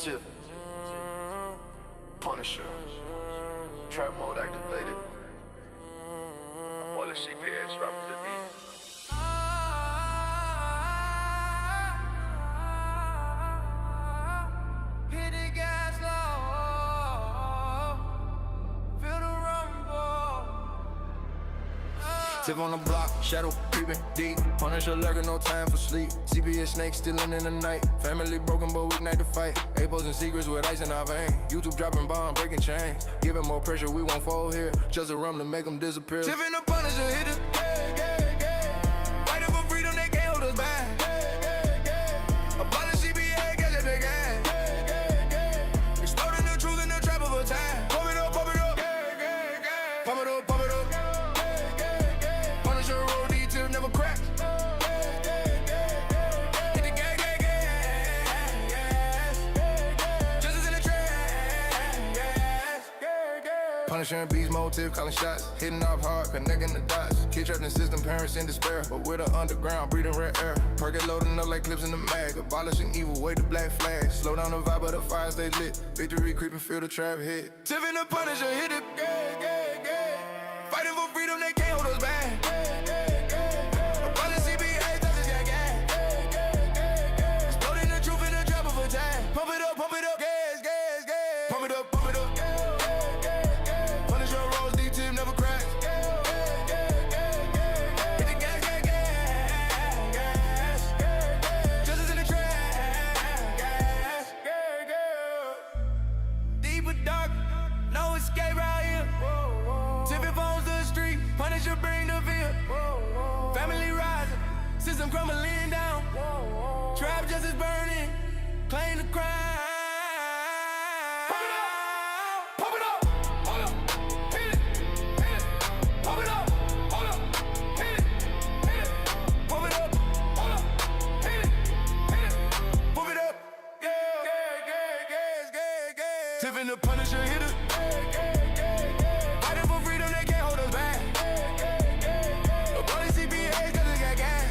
Tiff, Punisher, trap mode activated. All the CPS rappers at these. Hit the gas low, feel the rumble. Tiff on the block, shadow creeping deep. Punisher lurking, no time for sleep. CPS snakes stealing in the night. Family broken, but weeknight to fight. Apos and secrets with ice in our vein. YouTube dropping bomb, breaking chains. Giving more pressure, we won't fall here. Just a rum to make them disappear. Tiff and the Punisher hit it. Fighting for freedom, they can't hold us back. About the CPS, catch it, they gang. Exploding the truth in the trap of a time. Pump it up, pump it up. Pump it up, pump it up. Punisher roll, Tiff never cracks. Hit the gang, gang, gang. Justice in the trash. Punisher and beast mode, Tiff calling shots. Hitting off hard, connecting the dots. Kid trapped in system, parents in despair. But we're the underground, breathing rare air. Perk loading up like clips in the mag. Abolishing evil, wave the black flag. Slow down the vibe, but the fire stay lit. Victory creeping, feel the trap hit. Tiff and the Punisher hit it. Fighting for freedom, they can't hold us back. About the CPS, justice, gang, gang. Exploding the truth in the trap of a time. Pump it up, gas, gas, gas. Pump it up, pump it up. Punisher rolls, Tiff never cracks. Hit the gas, gas, gas. Justice in the trash. Deep and dark, no escape right here. Tiff phones to the street, Punisher bring the fear. Family rising, system crumbling down. Trap justice burning, claim the crime. Pump it up, hold up, hit it, pump it up, hold up, hit it, pump it up, hold up, hit it, pump it up, yeah. Tiff and the Punisher hit it. Fighting for freedom, they can't hold us back. About the CPS, justice, gang, gang.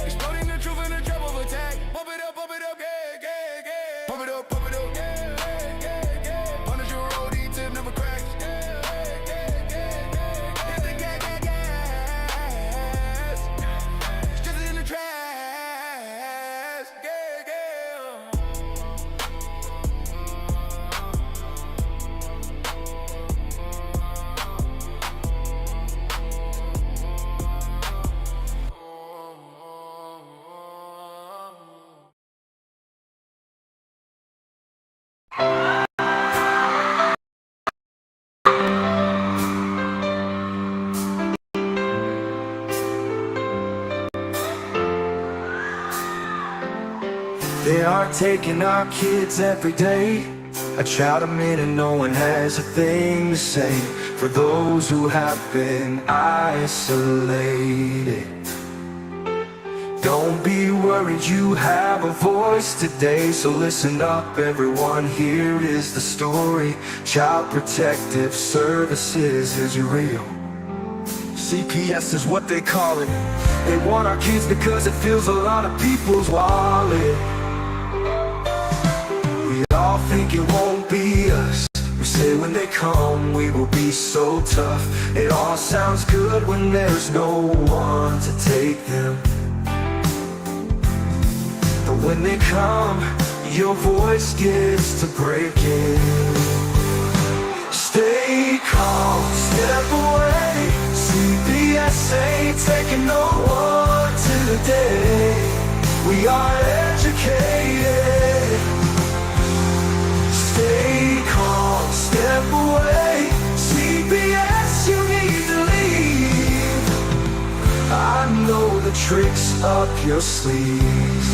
Exploding the truth in the trap of attack. Pump it up, gang, gang, gang. Pump it up, gang, gang, gang. Punisher roll, Tiff never cracks. Hit the gang, gang, gas. Justice in the trash. Gang, gang. They are taking our kids every day. I try to meet and no one has a thing to say for those who have been isolated. Don't be worried, you have a voice today. So listen up everyone, here is the story. Child Protective Services is real. CPS is what they call it. They want our kids because it fills a lot of people's wallet. We all think it won't be us. We say when they come we will be so tough. It all sounds good when there's no one to take them. But when they come, your voice gets to breaking. Stay calm, step away. CPS ain't taking no one today. We are educated. Stay calm, step away. CPS, you need to leave. I know the tricks up your sleeves.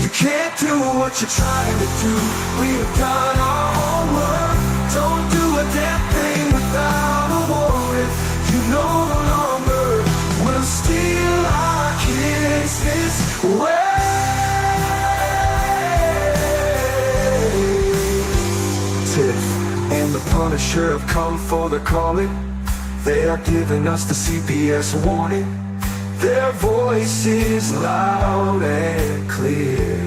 You can't do what you're trying to do. We've done our homework. Don't do a damn thing without a warrant. You no longer will steal our kids this way. Tiff and the Punisher have come for the calling. They are giving us the CPS warning. Their voice is loud and clear.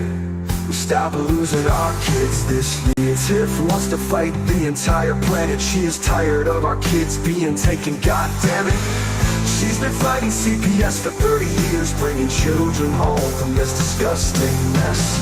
We stop losing our kids this year. Tiff wants to fight the entire planet. She is tired of our kids being taken, god damn it. She's been fighting CPS for 30 years, bringing children home from this disgusting mess.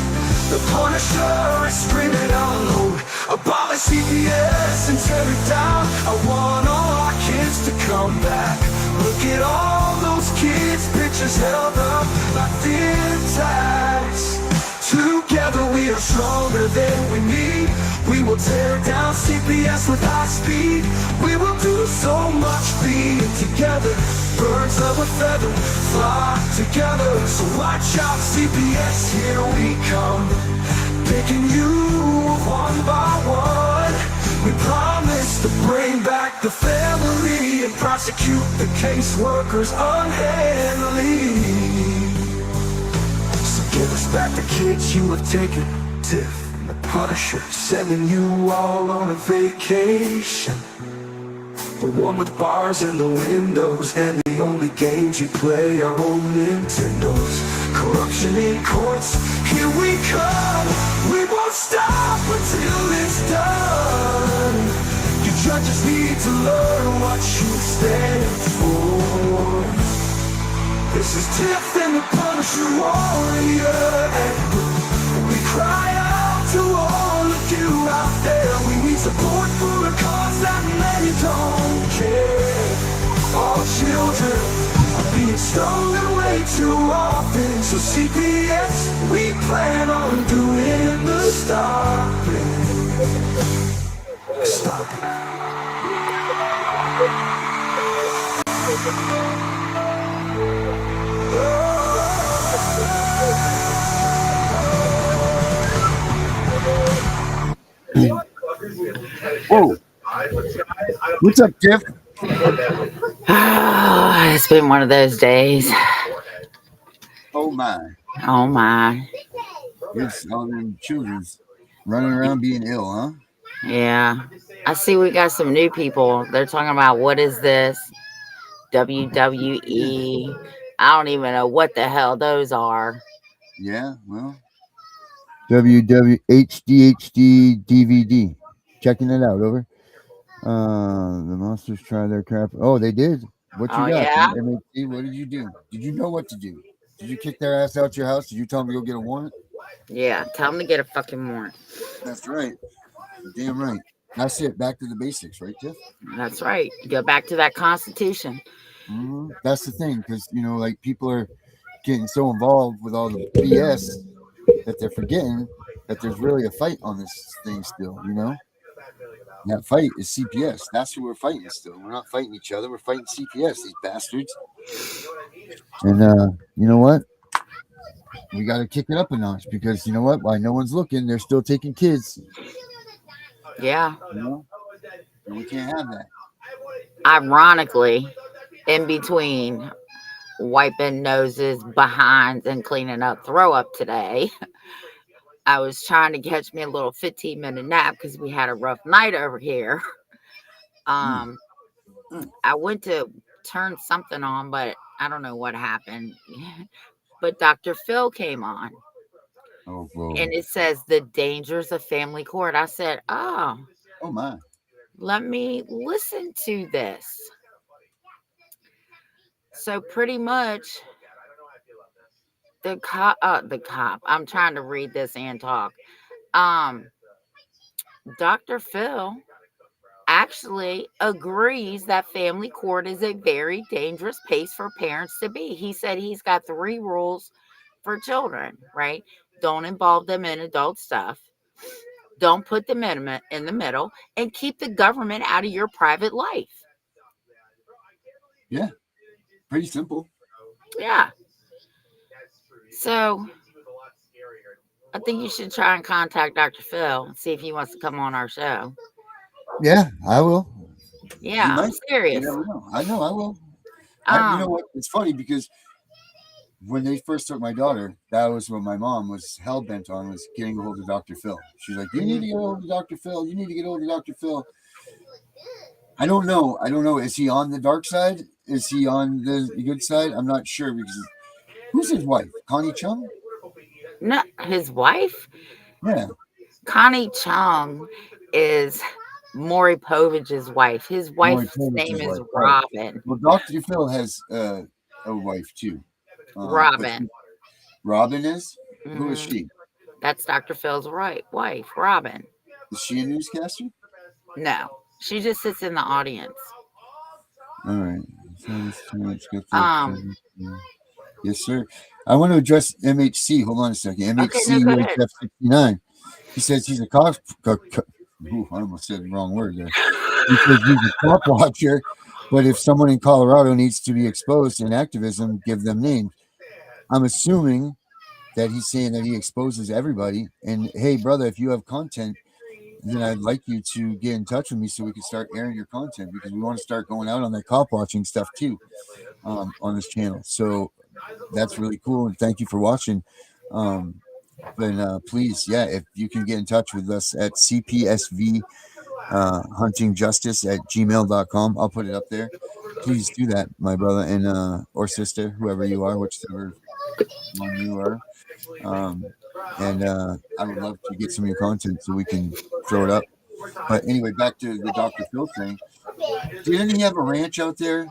The Punisher is screaming out loud, abolish CPS and tear it down. I want all our kids to come back. Look at all those kids, pictures held up like thin tags. Together we are stronger than we need. We will tear down CPS with high speed. We will do so much being together. Birds of a feather flock together. So watch out CPS, here we come. Picking you one by one. We promise to bring back the family and prosecute the caseworkers unhandily. Give us back the kids you have taken. Tiff and the Punisher, sending you all on a vacation. The one with bars in the windows, and the only games you play are old Nintendos. Corruption in courts, here we come. We won't stop until it's done. You judges need to learn what you stand for. This is Tiff and the Punisher warrior, and we cry out to all of you out there. We need support for a cause that many don't care. All children are being stolen way too often. So CPS, we plan on doing the stopping. Stopping. Whoa. What's up, Tiff? It's been one of those days. Oh my. Oh my. It's all them children's running around being ill, huh? Yeah. I see we got some new people. They're talking about what is this? WWE. I don't even know what the hell those are. Yeah, well. WWHDHD DVD. Checking it out, over. The monsters try their crap. Oh, they did. What you got? Yeah? MHD, what did you do? Did you know what to do? Did you kick their ass out your house? Did you tell them to go get a warrant? Yeah, tell them to get a fucking warrant. That's right. Damn right. That's it. Back to the basics, right, Tiff? That's right. Go back to that Constitution. Mm-hmm. That's the thing, because, you know, like, people are getting so involved with all the BS that they're forgetting that there's really a fight on this thing still, you know? And that fight is CPS. That's who we're fighting still. We're not fighting each other. We're fighting CPS, these bastards. And you know what? We got to kick it up a notch, because you know what? While no one's looking, they're still taking kids. Yeah. You know? And we can't have that. Ironically, in between wiping noses, behinds, and cleaning up throw up today, I was trying to catch me a little 15-minute nap because we had a rough night over here. I went to turn something on, but I don't know what happened. But Dr. Phil came on. Oh, whoa. And it says the dangers of family court. I said, oh my. Let me listen to this. So pretty much the cop, I'm trying to read this and talk. Dr. Phil actually agrees that family court is a very dangerous place for parents to be. He said he's got 3 rules for children, right? Don't involve them in adult stuff. Don't put them in the middle, and keep the government out of your private life. Yeah, pretty simple. Yeah. So I think you should try and contact Dr. Phil and see if he wants to come on our show. Yeah, I will. Yeah, I'm serious. I know, I will. You know what? It's funny because when they first took my daughter, that was what my mom was hell-bent on, was getting a hold of Dr. Phil. She's like, you need to get a hold of Dr. Phil. You need to get a hold of Dr. Phil. I don't know. Is he on the dark side? Is he on the good side? I'm not sure, because who's his wife? Connie Chung? No, his wife, Yeah, Connie Chung, is Maury Povage's wife. His Maury wife's name Povich's is wife, right? Robin. Well, Dr. Phil has a wife too. But Robin. Robin is? Who is Hmm. she? That's Dr. Phil's wife, Robin. Is she a newscaster? No, she just sits in the audience. All right. So let's get Um. the yes, sir. I want to address MHC. Hold on a second. Okay, no, MHC go ahead. UHF 69. He says he's a cop. Ooh, I almost said the wrong word there. He says he's a cop watcher, but if someone in Colorado needs to be exposed in activism, give them names. I'm assuming that he's saying that he exposes everybody. And hey, brother, if you have content, then I'd like you to get in touch with me so we can start airing your content because we want to start going out on that cop watching stuff too on this channel. So that's really cool. And thank you for watching. But please, yeah, if you can get in touch with us at CPSV huntingjustice at gmail.com. I'll put it up there. Please do that, my brother and or sister, whoever you are, whichever one you are. And I would love to get some of your content so we can throw it up. But anyway, back to the Dr. Phil thing. Didn't he have a ranch out there?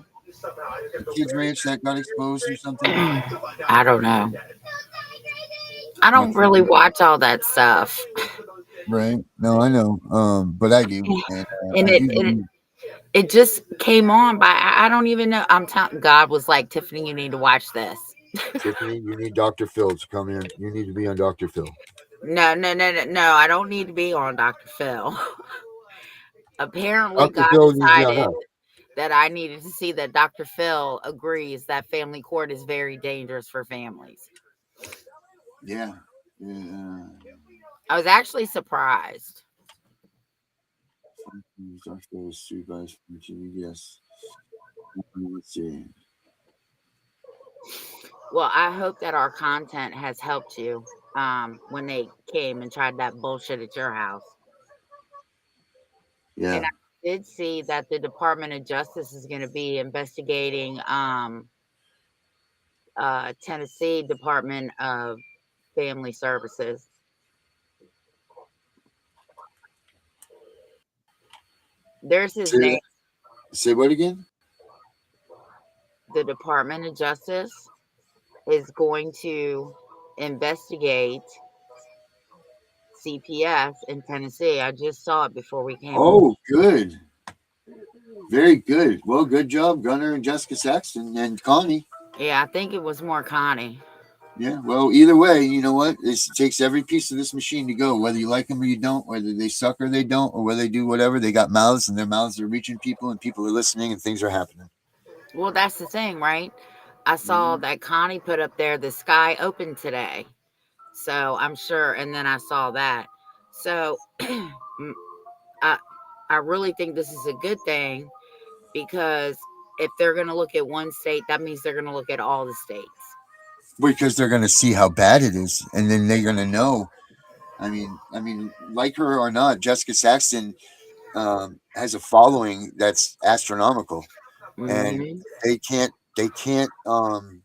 A kid's ranch that got exposed or something? I don't know. I Not don't sure. really watch all that stuff. Right? No, I know. But I do, and And I it, do it believe. it just came on by I don't even know. I'm telling God was like, Tiffany, you need to watch this. Tiffany, you need Dr. Phil to come in. You need to be on Dr. Phil. No, no, no, no, no. I don't need to be on Dr. Phil. Apparently, Dr. God Phil needs to be on decided us. that I needed to see that Dr. Phil agrees that family court is very dangerous for families. Yeah. Yeah. I was actually surprised. Dr. Phil is supervised from TV. Yes. Let's see. Well, I hope that our content has helped you when they came and tried that bullshit at your house. And Yeah. I did see that the Department of Justice is going to be investigating Tennessee Department of Family Services. There's his Say, name. say what again? The Department of Justice is going to investigate CPS in Tennessee. I just saw it before we came on. Oh, good. Very good. Well, good job, Gunnar and Jessica Saxton and Connie. Yeah, I think it was more Connie. Yeah. Well, either way, you know what? It takes every piece of this machine to go, whether you like them or you don't, whether they suck or they don't, or whether they do whatever. They got mouths and their mouths are reaching people and people are listening and things are happening. Well, that's the thing, right? I saw that Connie put up there the sky open today. So I'm sure, and then I saw that. So I I really think this is a good thing because if they're going to look at one state, that means they're going to look at all the states. Because they're going to see how bad it is, and then they're going to know. I mean, like her or not, Jessica Saxton has a following that's astronomical, and Hmm. they can't they can't um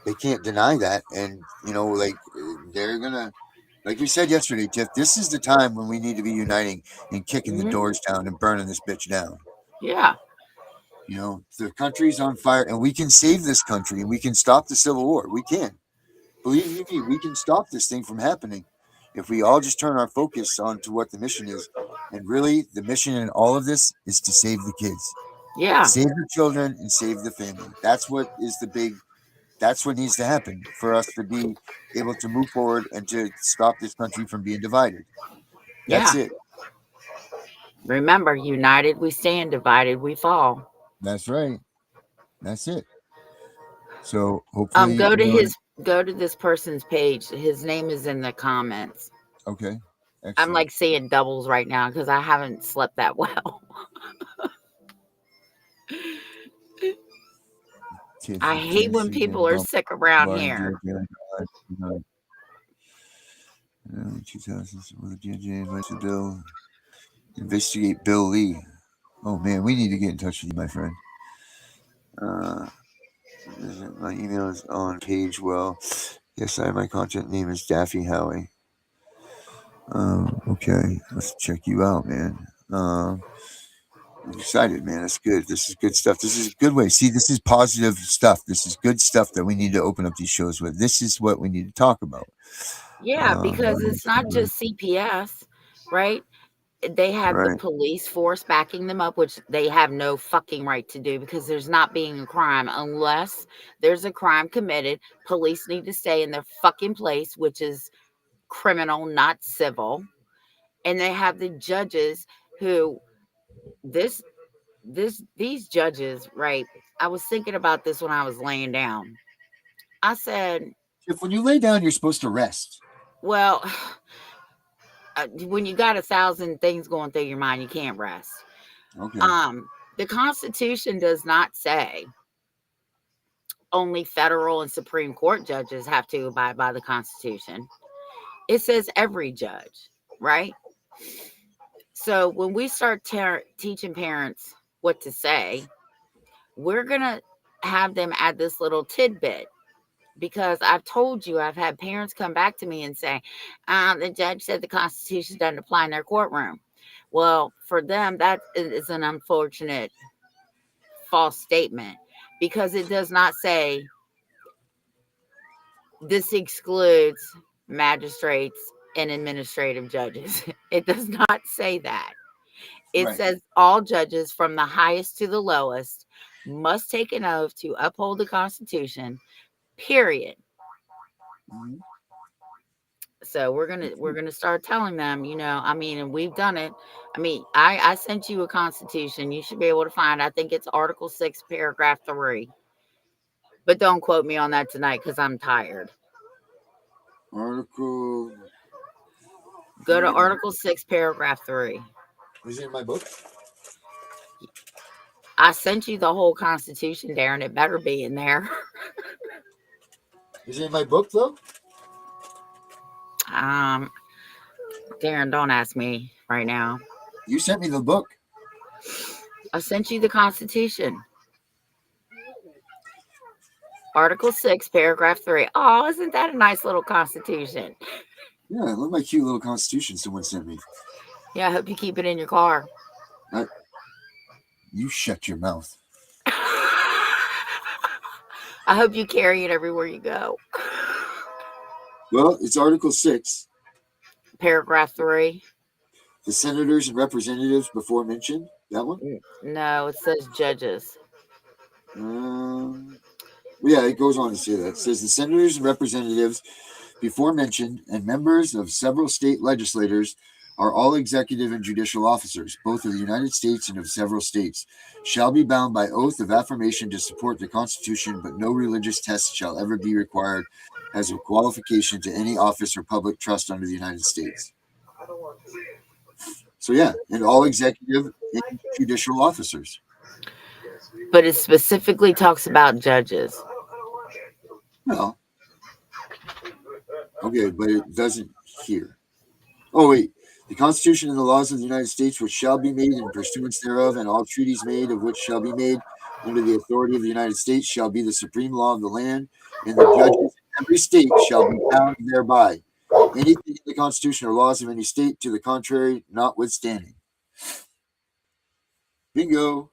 they can't deny that. And like they're gonna, like we said yesterday, Tiff, this is the time when we need to be uniting and kicking the Hmm. doors down and burning this bitch down. Yeah, The country's on fire, and we can save this country, and we can stop the civil war. We can. Believe you me, we can stop this thing from happening if we all just turn our focus on to what the mission is. And really, the mission in all of this is to save the kids, yeah, save the children, and save the family. That's what is the big. That's what needs to happen for us to be able to move forward and to stop this country from being divided. That's yeah. it. Remember, united we stand, divided we fall. That's right. That's it. So hopefully, Go to go to this person's page. His name is in the comments. okay, I'm excellent. like seeing doubles right now because I haven't slept that well. Tiff I in hate when Tennessee people and are Bump sick around Bar in here. Georgia. 2000s with the DOJ advice to Bill investigate Bill Lee. Oh man, we need to get in touch with you, my friend. Uh, my email is on page. Well, Yes, my content name is Daffy Howie. Okay, let's check you out, man. I'm excited, man. That's good. This is good stuff. This is a good way. See, this is positive stuff. This is good stuff that we need to open up these shows with. This is what we need to talk about. Yeah, because it's not just CPS, right? They have the Right. police force backing them up, which they have no fucking right to do because there's not being a crime unless there's a crime committed. Police need to stay in their fucking place, which is criminal, not civil. And they have the judges who these judges, right? I was thinking about this when I was laying down. I said, If when you lay down, you're supposed to rest. well, when you got 1,000 things going through your mind, you can't rest. Okay. The Constitution does not say only federal and Supreme Court judges have to abide by the Constitution. It says every judge, right? So when we start teaching parents what to say, we're going to have them add this little tidbit. Because I've told you, I've had parents come back to me and say, the judge said the Constitution doesn't apply in their courtroom. Well, for them, that is an unfortunate false statement because it does not say this excludes magistrates and administrative judges. It does not say that. It says all judges from the highest to the lowest must take an oath to uphold the Constitution, period. Mhm. So we're gonna start telling them, and we've done it. I sent you a constitution. You should be able to find. I think it's Article 6, paragraph 3. But don't quote me on that tonight because I'm tired. Article. Go to Article 6, paragraph 3. Is it in my book? I sent you the whole Constitution, Darren. It better be in there. Is it in my book though? Darren, don't ask me right now. You sent me the book. I sent you the Constitution. Article 6, paragraph 3. Oh, isn't that a nice little Constitution? Yeah, look at my cute little Constitution someone sent me. Yeah, I hope you keep it in your car. You shut your mouth. I hope you carry it everywhere you go. Well, it's Article 6. Paragraph 3. The senators and representatives before mentioned. That one? No, it says judges. Yeah, it goes on to say that. It says the senators and representatives before mentioned and members of several state legislators are all executive and judicial officers, both of the United States and of several states, shall be bound by oath of affirmation to support the Constitution, but no religious test shall ever be required as a qualification to any office or public trust under the United States. So yeah, and all executive and judicial officers. But it specifically talks about judges. Well, okay, but it doesn't here. Oh, wait. The Constitution and the laws of the United States, which shall be made in pursuance thereof, and all treaties made of which shall be made under the authority of the United States, shall be the supreme law of the land, and the judges in every state shall be bound thereby. Anything in the Constitution or laws of any state to the contrary, notwithstanding. Bingo.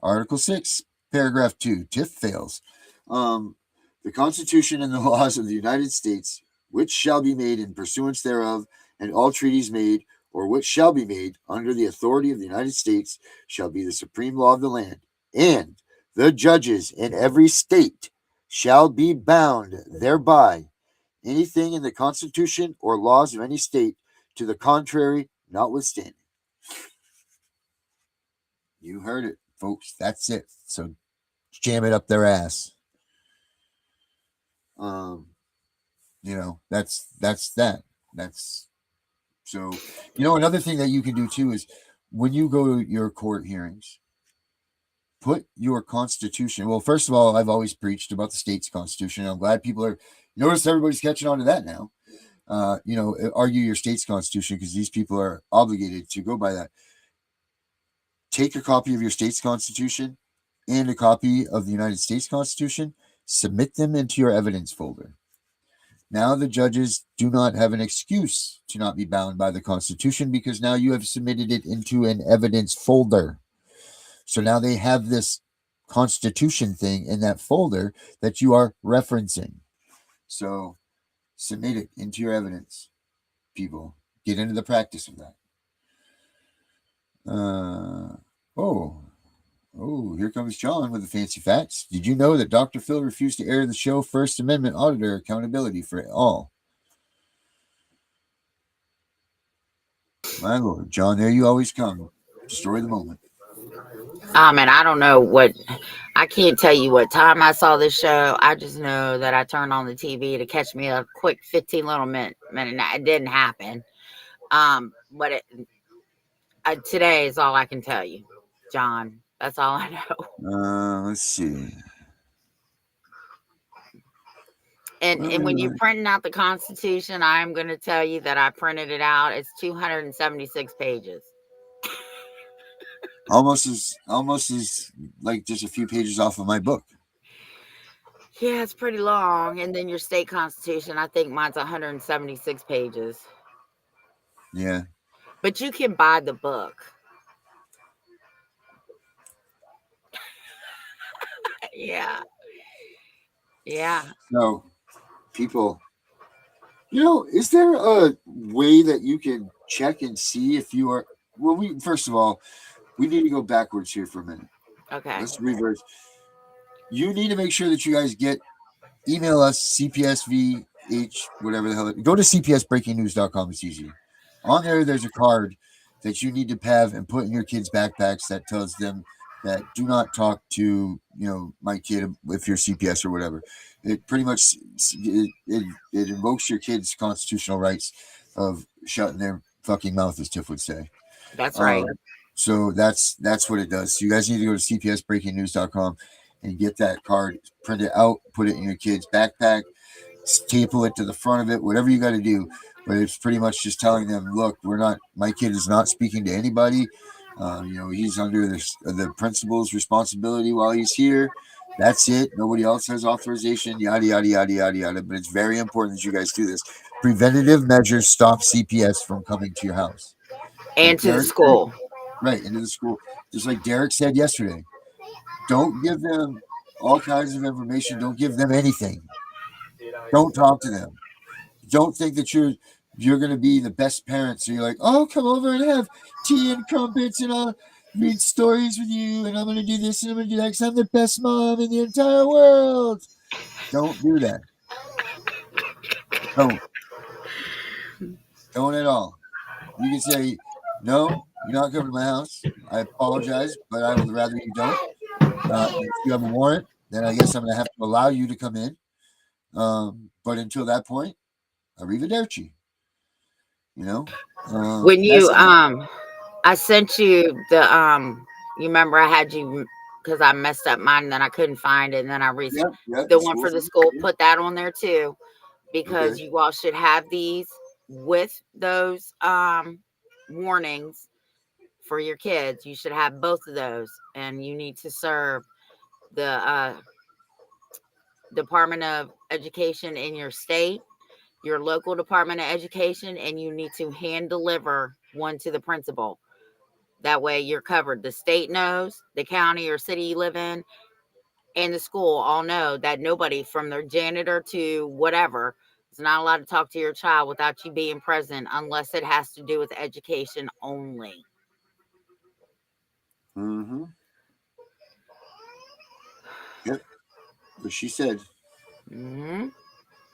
Article 6, paragraph 2. Tiff fails. The Constitution and the laws of the United States, which shall be made in pursuance thereof, and all treaties made, or which shall be made under the authority of the United States, shall be the supreme law of the land, and the judges in every state shall be bound thereby. Anything in the Constitution or laws of any state to the contrary, notwithstanding. You heard it, folks. That's it. So jam it up their ass. That's that. That's so, another thing that you can do too is when you go to your court hearings, put your Constitution. Well, first of all, I've always preached about the state's Constitution. I'm glad people are, notice everybody's catching on to that now. Argue your state's Constitution because these people are obligated to go by that. Take a copy of your state's Constitution and a copy of the United States Constitution. submit them into your evidence folder. Now the judges do not have an excuse to not be bound by the Constitution because now you have submitted it into an evidence folder. So now they have this Constitution thing in that folder that you are referencing. So submit it into your evidence, people. Get into the practice of that. Here comes John with the fancy facts. Did you know that Dr. Phil refused to air the show First Amendment Auditor Accountability for all? My Lord, John, there you always come. Destroy the moment. And I don't know I can't tell you what time I saw this show. I just know that I turned on the TV to catch me a quick 15 little minute. It didn't happen. But today is all I can tell you, John. That's all I know. Let's see. And when you're printing out the Constitution, I'm going to tell you that I printed it out. It's 276 pages. Almost as like just a few pages off of my book. Yeah, it's pretty long. And then your state Constitution, I think mine's 176 pages. Yeah. But you can buy the book. Yeah. So, people, is there a way that you can check and see if you are? Well, first of all, we need to go backwards here for a minute. Okay. Let's reverse. You need to make sure that you guys email us CPSVH, whatever the hell. Go to cpsbreakingnews.com. It's easy. On there's a card that you need to have and put in your kids' backpacks that tells them that do not talk to my kid if you're CPS or whatever. It pretty much it invokes your kids' constitutional rights of shutting their fucking mouth, as Tiff would say. That's right. So that's what it does. So you guys need to go to cpsbreakingnews.com and get that card, print it out, put it in your kid's backpack, staple it to the front of it, whatever you got to do. But it's pretty much just telling them, look, my kid is not speaking to anybody. He's under the principal's responsibility while he's here. That's it. Nobody else has authorization, yada, yada, yada, yada, yada. But it's very important that you guys do this. Preventative measures stop CPS from coming to your house. And to the school. Right, into the school. Just like Derek said yesterday. Don't give them all kinds of information. Don't give them anything. Don't talk to them. Don't think that you're going to be the best parent. So you're like, oh, come over and have tea and crumpets and I'll read stories with you and I'm going to do this and I'm going to do that because I'm the best mom in the entire world. Don't do that. Don't at all. You can say, no, you're not coming to my house. I apologize, but I would rather you don't. If you have a warrant, then I guess I'm going to have to allow you to come in. But until that point, arrivederci. When you I sent you the you remember I had you because I messed up mine and then I couldn't find it and then I the one for the school, put that on there too, because you all should have these with those warnings for your kids. You should have both of those, and you need to serve the Department of Education in your state, your local Department of Education, and you need to hand deliver one to the principal. That way you're covered. The state knows, the county or city you live in, and the school all know that nobody from their janitor to whatever is not allowed to talk to your child without you being present unless it has to do with education only. Mm-hmm. Yep. What she said. Mm-hmm.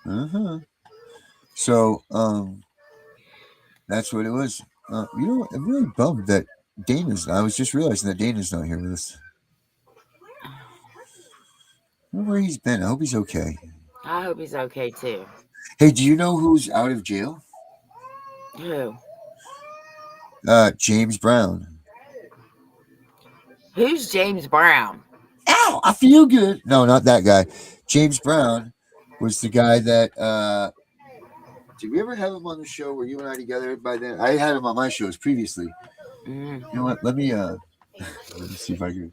Uh-huh. So, that's what it was. I'm really bummed that I was just realizing that Dana's not here with us. I don't know where he's been. I hope he's okay. I hope he's okay too. Hey, do you know who's out of jail? Who? James Brown. Who's James Brown? Ow, I feel good. No, not that guy. James Brown was the guy that did we ever have him on the show? Were you and I together by then? I had him on my shows previously. You know what? Let me see if I can.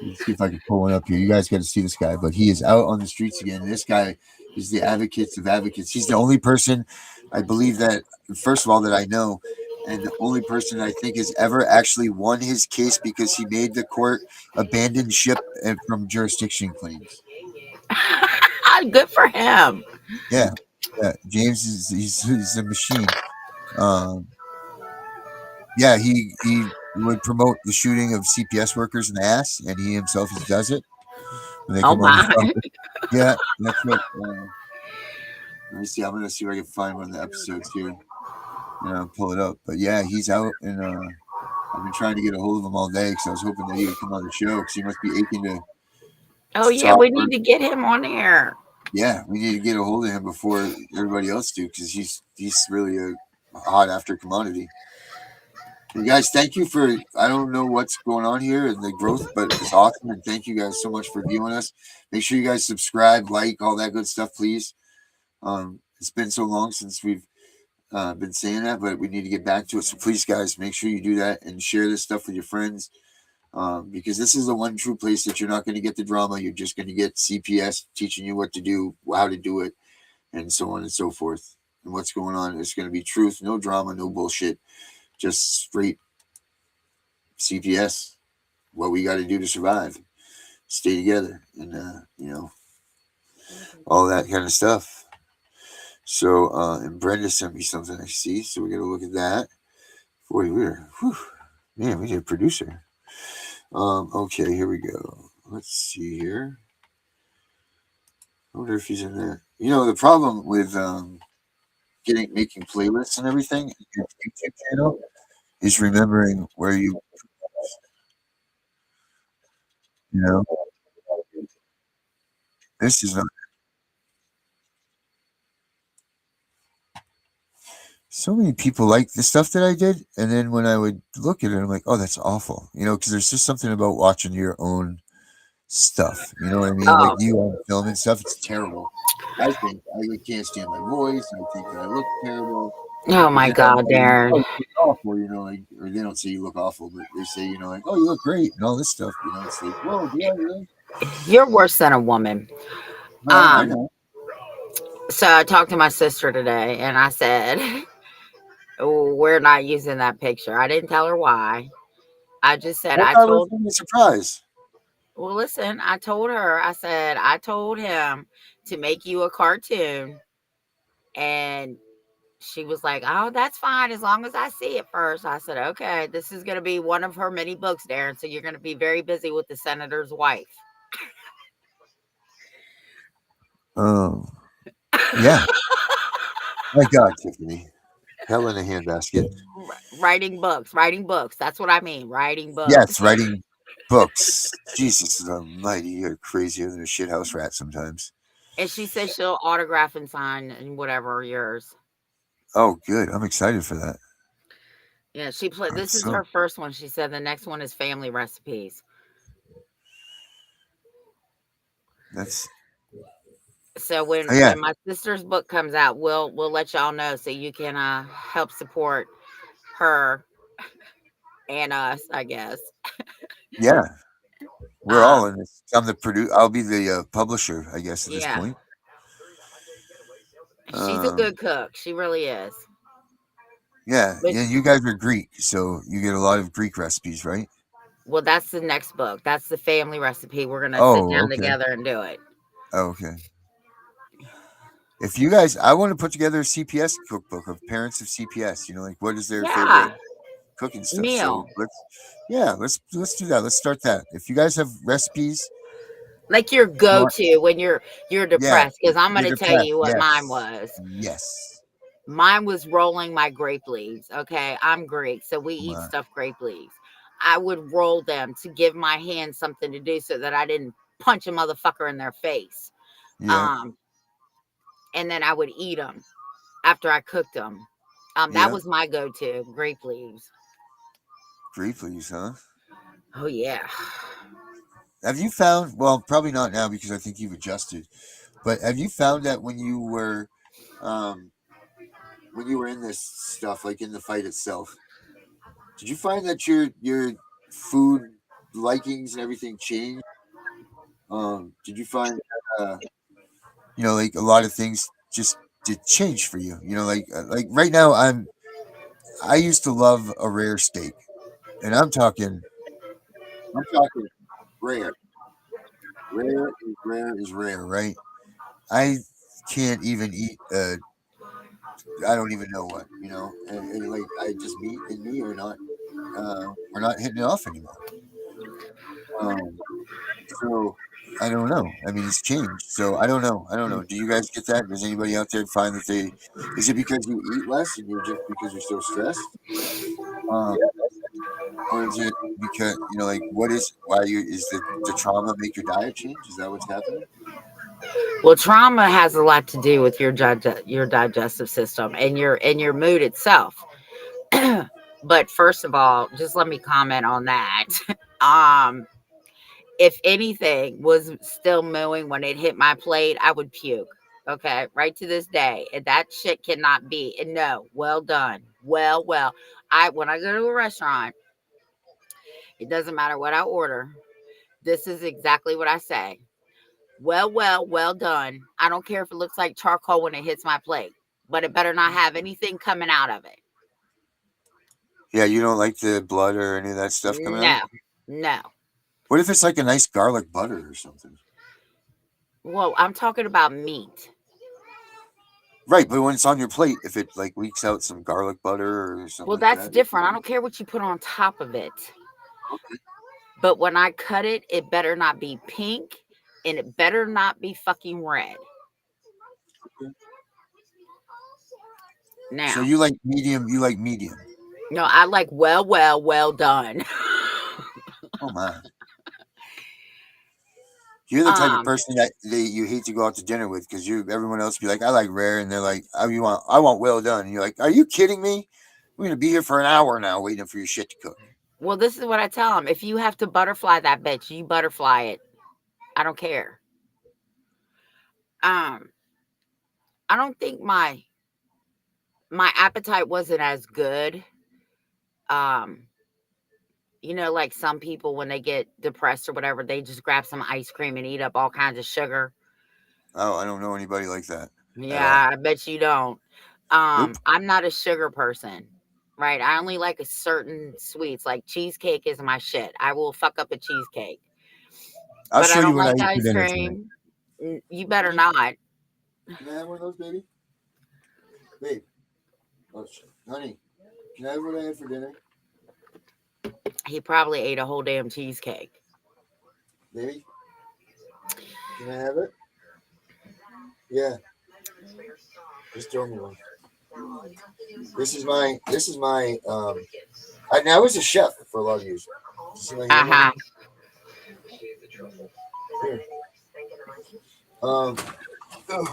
Let's see if I can pull one up here. You guys got to see this guy, but he is out on the streets again. This guy is the advocates of advocates. He's the only person, I believe that, first of all, that I know, and the only person I think has ever actually won his case because he made the court abandon ship from jurisdiction claims. Good for him. Yeah, yeah. James is he's a machine. Um, yeah, he would promote the shooting of CPS workers in the ass, and he himself does it when they Oh come on the my. show. Yeah, that's what. Let me see. I'm gonna see if I can find one of the episodes here and I'll pull it up. But yeah, he's out, and I've been trying to get a hold of him all day because I was hoping that he would come on the show because he must be aching Oh to yeah, talk. we need to get him on air. Yeah, we need to get a hold of him before everybody else do because he's really a hot after commodity. You guys, thank you for. I don't know what's going on here and the growth, but it's awesome, and thank you guys so much for viewing us. Make sure you guys subscribe, like, all that good stuff, please. It's been so long since we've been saying that, but we need to get back to it. So please, guys, make sure you do that and share this stuff with your friends, because this is the one true place that you're not going to get the drama. You're just going to get CPS teaching you what to do, how to do it, and so on and so forth. And what's going on is going to be truth, no drama, no bullshit, just straight CPS. What we got to do to survive, stay together, and all that kind of stuff. So, and Brenda sent me something I see, so we're gonna look at that. Boy, man, we need a producer. Okay, here we go. Let's see here. I wonder if he's in there. The problem with making playlists and everything in your YouTube channel is remembering where you know, this is not. So many people like the stuff that I did, and then when I would look at it, I'm like, oh, that's awful. Because there's just something about watching your own stuff. You know what I mean? Like Oh, you on film and stuff, it's terrible. I think I can't stand my voice. I think that I look terrible. oh But my then God, everybody, oh, Darren. you look awful, like, or they don't say you look awful, but they say, like, oh, you look great and all this stuff. It's like, whoa, do I really? You're worse than a woman. No, I Um, know. so I talked to my sister today and I said, "Oh, we're not using that picture." I didn't tell her why. I just said, I I thought it was told, gonna be a surprise. well, listen, I told her, I said, I told him to make you a cartoon. And she was like, oh, that's fine as long as I see it first. I said, okay, this is going to be one of her many books, Darren. So you're going to be very busy with the senator's wife. Oh, yeah. My God, Tiffany. Hell in a handbasket. Writing books, writing books. That's what I mean. Writing books. Yes, writing books. Jesus almighty, you're crazier than a shithouse rat sometimes. And she says she'll autograph and sign and whatever yours. Oh, good. I'm excited for that. Yeah, she played. This is So her first one. She said the next one is family recipes. that's So yeah, when my sister's book comes out, we'll let y'all know so you can help support her and us, I guess. yeah. We're all Um, in this. I'm the producer. I'll be the publisher, I guess, at this yeah, point. she's a Um, good cook. She really is. yeah, But yeah. You guys are Greek, so you get a lot of Greek recipes, right? well, that's the next book. That's the family recipe. We're gonna sit Oh, down okay. together and do it. Oh, okay. If you guys, I want to put together a CPS cookbook of parents of CPS. Like what is their Yeah, favorite cooking stuff. meal. So let's do that. Let's start that. If you guys have recipes, Like your you want, go-to when you're yeah, depressed. Because I'm you're gonna tell depressed. you what mine Yes, was. yes. Mine was rolling my grape leaves. Okay, I'm Greek, so we Come eat on. stuffed grape leaves. I would roll them to give my hands something to do so that I didn't punch a motherfucker in their face. Yeah, Um, and then I would eat them after I cooked them. That yeah. was my go-to grape leaves. Grape leaves, huh? Oh yeah. Have you found? Well, probably not now because I think you've adjusted. But have you found that um, when you were in this stuff, like in the fight itself, did you find that your food? likings and everything change? Did you find like a lot of things just did change for you? Like right now, I used to love a rare steak, and I'm talking rare. Rare is rare, right? I can't even eat. I don't even know what, and like I just meat and me are not hitting it off anymore. Um, so I don't know. I mean, it's changed. So I don't know. I don't know. Do you guys get that? Does anybody out there find that they? Is it because you eat less and you're just because you're so stressed? Um, or is it because like what is why you is the trauma make your diet change? Is that what's happening? Well, trauma has a lot to do with your digestive system and your mood itself. But first of all, just let me comment on that. um, if anything was still mooing when it hit my plate, I would puke. Okay, right to this day, and that shit cannot be. And no, well done, well. I when I go to a restaurant, it doesn't matter what I order. This is exactly what I say. Well done. I don't care if it looks like charcoal when it hits my plate, but it better not have anything coming out of it. Yeah, you don't like the blood or any of that stuff coming No, out. no. What if it's like a nice garlic butter or something? Well, I'm talking about meat. Right, but when it's on your plate, if it like leaks out some garlic butter or something Well, like that's that. different. I don't care what you put on top of it. But when I cut it, it better not be pink and it better not be fucking red. So Now, you like medium? You like medium? no, I like well done. Oh my! You're the type of um, person that you hate to go out to dinner with because everyone else be like, I like rare, and they're like, I want well done. And you're like, are you kidding me? We're gonna be here for an hour now waiting for your shit to cook. well, this is what I tell them. If you have to butterfly that bitch, you butterfly it. I don't care. Um, I don't think my appetite wasn't as good. Um, like some people when they get depressed or whatever, they just grab some ice cream and eat up all kinds of sugar. Oh, I don't know anybody like that at all. Yeah, I bet you don't. Nope. I'm not a sugar person, right? I only like a certain sweets. Like cheesecake is my shit. I will fuck up a cheesecake, I'll but I show you don't what I like eat for ice dinner tonight. cream. You better Honey, not. can I have one of those, baby? Babe, oh, honey, can I have what I had for dinner, He probably ate a whole damn cheesecake. baby? Can I have it? Yeah, just throw me one. This is my I was a chef for a lot of years. You see my Uh hand on it? huh. Here. Um,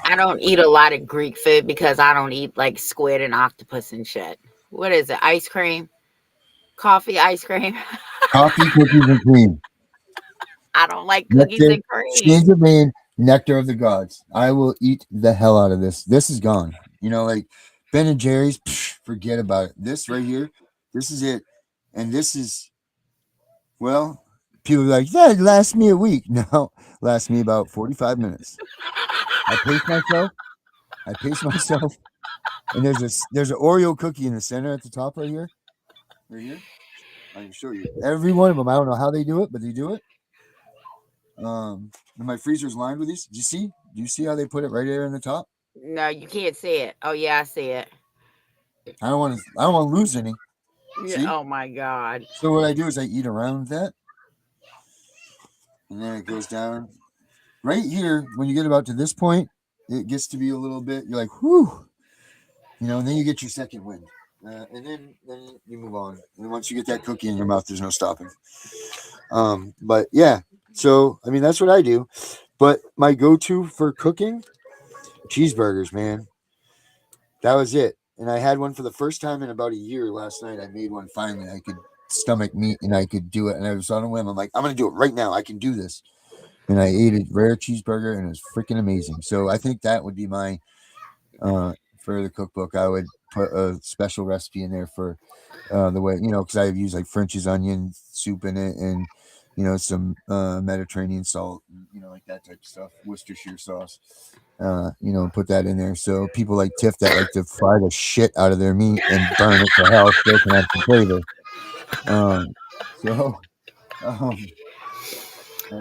I don't eat a lot of Greek food because I don't eat like squid and octopus and shit. What is it? Ice cream? Coffee ice cream? coffee, cookies, and cream. I don't like cookies Nectar, and cream. shades of rain, nectar of the gods. I will eat the hell out of this. This is gone. Like Ben and Jerry's, forget about it. This right here, this is it. And this is, well, people are like, that lasts me a week. No, lasts me about 45 minutes. I pace myself. I pace myself. And there's an Oreo cookie in the center at the top right here. Right here. I can show you. Every one of them. I don't know how they do it, but they do it. And my freezer's lined with these. Do you see? Do you see how they put it right there in the top? No, you can't see it. Oh yeah, I see it. I don't want to. I don't want to lose any. Yeah. See? Oh my god. So what I do is I eat around that, and then it goes down right here. When you get about to this point, it gets to be a little bit. You're like, whew, and then you get your second wind, and then you move on. And once you get that cookie in your mouth, there's no stopping. But yeah. So I mean, that's what I do. But my go-to for cooking, cheeseburgers, man. That was it. And I had one for the first time in about a year last night. I made one finally. I could stomach meat and I could do it. And I was on a whim. I'm like, I'm going to do it right now. I can do this. And I ate a rare cheeseburger and it was freaking amazing. So I think that would be my, for the cookbook, I would put a special recipe in there for the way, because I use like French's onion soup in it and, some Mediterranean salt, like that type of stuff, Worcestershire sauce. Put that in there. So people like Tiff that like to fry the shit out of their meat and burn it to hell still can have some flavor. So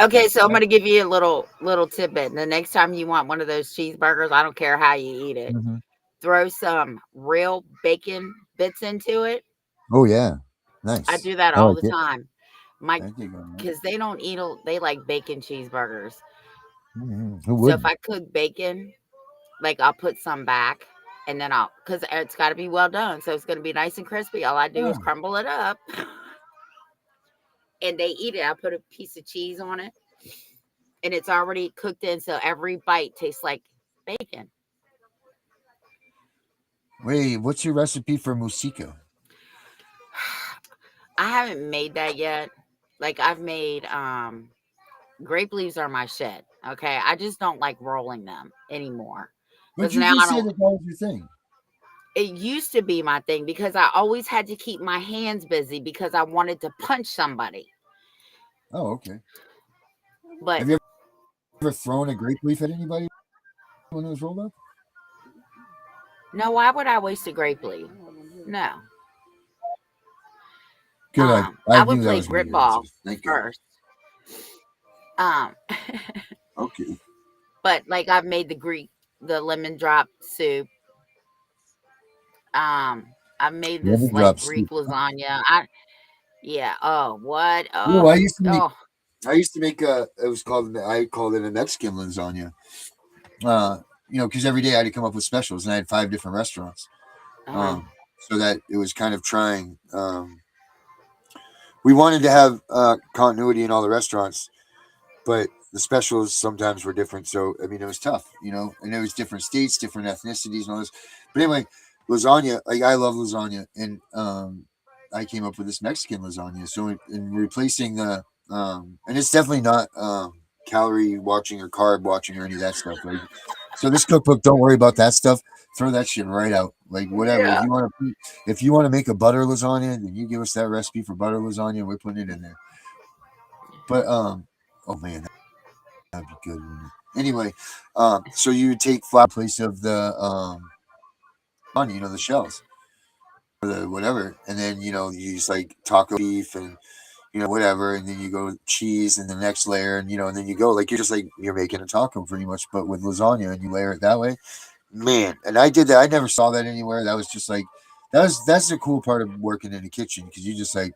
Okay, so I'm gonna give you a little tidbit. The next time you want one of those cheeseburgers, I don't care how you eat it, mm-hmm. throw some real bacon bits into it. Oh yeah, nice. I do that I all like the it. time. My I dig on that. because they don't eat they like bacon cheeseburgers. Who So if wouldn't? I cook bacon, like I'll put some back and then because it's got to be well done. So it's going to be nice and crispy. All I do is crumble it up and they eat it. I put a piece of cheese on it and it's already cooked in. So every bite tastes like bacon. Wait, what's your recipe for musica? I haven't made that yet. Like I've made, grape leaves are my shit. Okay. I just don't like rolling them anymore. But Because you now just I said don't. that was your thing. It used to be my thing because I always had to keep my hands busy because I wanted to punch somebody. Oh, okay. But have you ever thrown a grape leaf at anybody when it was rolled up? no, why would I waste a grape leaf? No. Good. I I would knew that play was going to grip be your ball answer. Thank God. first. Um, Okay. but like I've made the lemon drop soup. I've made this Lemon like drop Greek soup. lasagna. Yeah. Oh, what? I Oh, used to make. oh. I used to make a. It was called. I called it a Mexican lasagna. Because every day I had to come up with specials, and I had 5 different restaurants. Uh-huh. So that it was kind of trying. We wanted to have continuity in all the restaurants, but the specials sometimes were different. So I mean, it was tough, and it was different states, different ethnicities, and all this. But anyway, lasagna. Like I love lasagna, and I came up with this Mexican lasagna. So in replacing the and it's definitely not calorie watching or carb watching or any of that stuff. Like, so this cookbook, don't worry about that stuff. Throw that shit right out. Like whatever. Yeah. If you want to make a butter lasagna, then you give us that recipe for butter lasagna. We're putting it in there. But oh man, that'd be good. Anyway, so you take flour in place of the onion, the shells or the whatever, and then you use like taco beef and whatever, and then you go cheese and the next layer, and and then you go like you're making a taco pretty much, but with lasagna, and you layer it that way. Man, and I did that. I never saw that anywhere. That was just like that's the cool part of working in the kitchen because you just like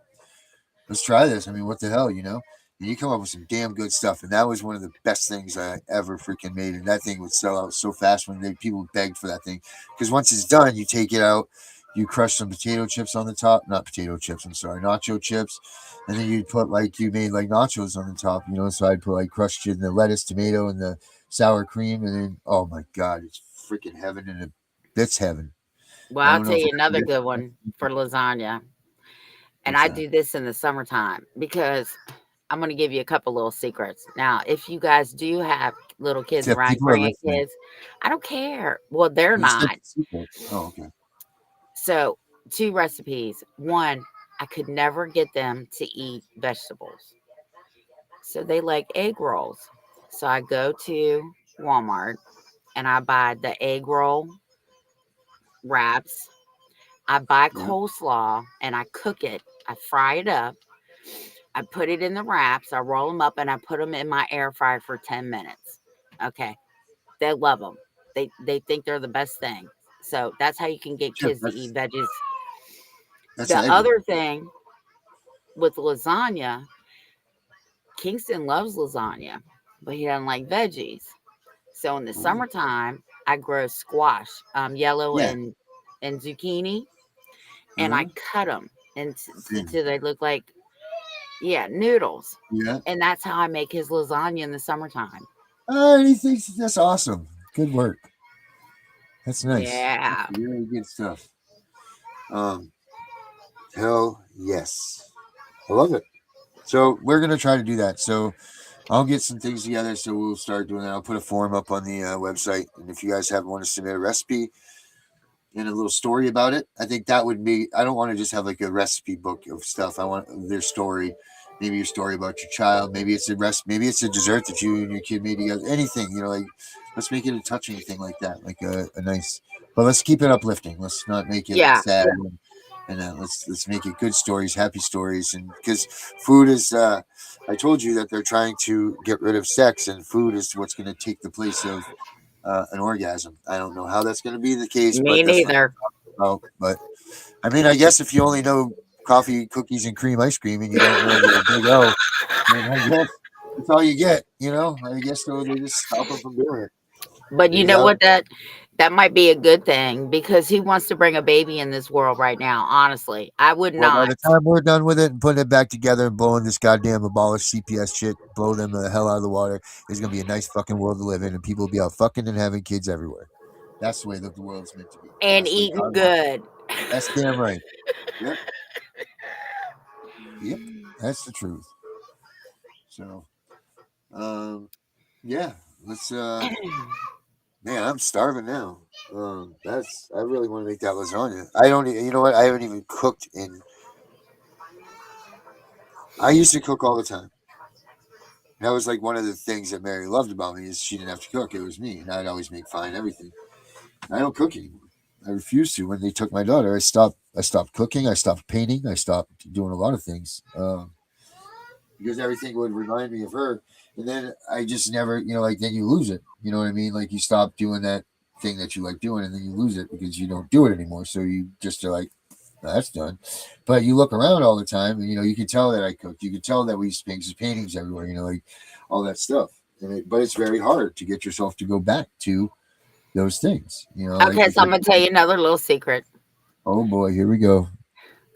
let's try this. I mean, what the hell, And you come up with some damn good stuff, and that was one of the best things I ever freaking made. And that thing would sell out so fast when people begged for that thing because once it's done, you take it out. You crush some potato chips on the top, not potato chips, I'm sorry, nacho chips. And then you'd put you made like nachos on the top, So I'd put like crushed in the lettuce, tomato, and the sour cream. And then, oh my God, it's freaking heaven and it's heaven. Well, I'll tell you another good one for lasagna. And I do this in the summertime because I'm going to give you a couple little secrets. Now, if you guys do have little kids around, grandkids, I don't care. Well, they're not. Oh, okay. So 2 recipes. One, I could never get them to eat vegetables. So they like egg rolls. So I go to Walmart and I buy the egg roll wraps. I buy coleslaw and I cook it. I fry it up. I put it in the wraps. I roll them up and I put them in my air fryer for 10 minutes. Okay. They love them. They think they're the best thing. So that's how you can get kids to eat veggies. The other thing with lasagna, Kingston loves lasagna, but he doesn't like veggies. So in the summertime, I grow squash, yellow and zucchini, and I cut them until they look like noodles. Yeah. And that's how I make his lasagna in the summertime. Oh, he thinks that's awesome. Good work. That's nice. Yeah. That's really good stuff. Hell yes. I love it. So we're going to try to do that. So I'll get some things together. So we'll start doing that. I'll put a form up on the website. And if you guys want to submit a recipe and a little story about it, I think that would be, I don't want to just have like a recipe book of stuff. I want their story maybe your story about your child, maybe it's a rest, maybe it's a dessert that you and your kid made together. Anything, like let's make it a touching thing like that, like a nice. But let's keep it uplifting. Let's not make it Yeah. sad. And let's make it good stories, happy stories, and because food is. I told you that they're trying to get rid of sex, and food is what's going to take the place of an orgasm. I don't know how that's going to be the case, Me but that's what. neither. Oh, but I mean, I guess if you only know coffee, cookies, and cream ice cream, and you don't know the big O, then I guess that's all you get. I guess so they just stop them from doing it. But you Because know what? That might be a good thing because who wants to bring a baby in this world right now? Honestly, I would well, by not. the time we're done with it and putting it back together and blowing this goddamn abolished CPS shit, blow them the hell out of the water, it's gonna be a nice fucking world to live in, and people will be out fucking and having kids everywhere. That's the way that the world's meant to be. And That's the way eating God wants. good. That's damn right. Yep. Yep. That's the truth. So, um, yeah. Let's. Man, I'm starving now. I really want to make that lasagna. I don't. You know what? I haven't even cooked in. I used to cook all the time. That was like one of the things that Mary loved about me is she didn't have to cook. It was me, and I'd always make fine everything. I don't cook anymore. I refuse to. When they took my daughter, I stopped. I stopped cooking. I stopped painting. I stopped doing a lot of things because everything would remind me of her. And then I just never, like then you lose it. You know what I mean? Like you stop doing that thing that you like doing, and then you lose it because you don't do it anymore. So you just are like, "Oh, that's done." But you look around all the time, and you can tell that I cooked. You can tell that we used paintings everywhere. Like all that stuff. But it's very hard to get yourself to go back to those things. Like Okay, so I'm because gonna tell you another little secret. oh boy, here we go.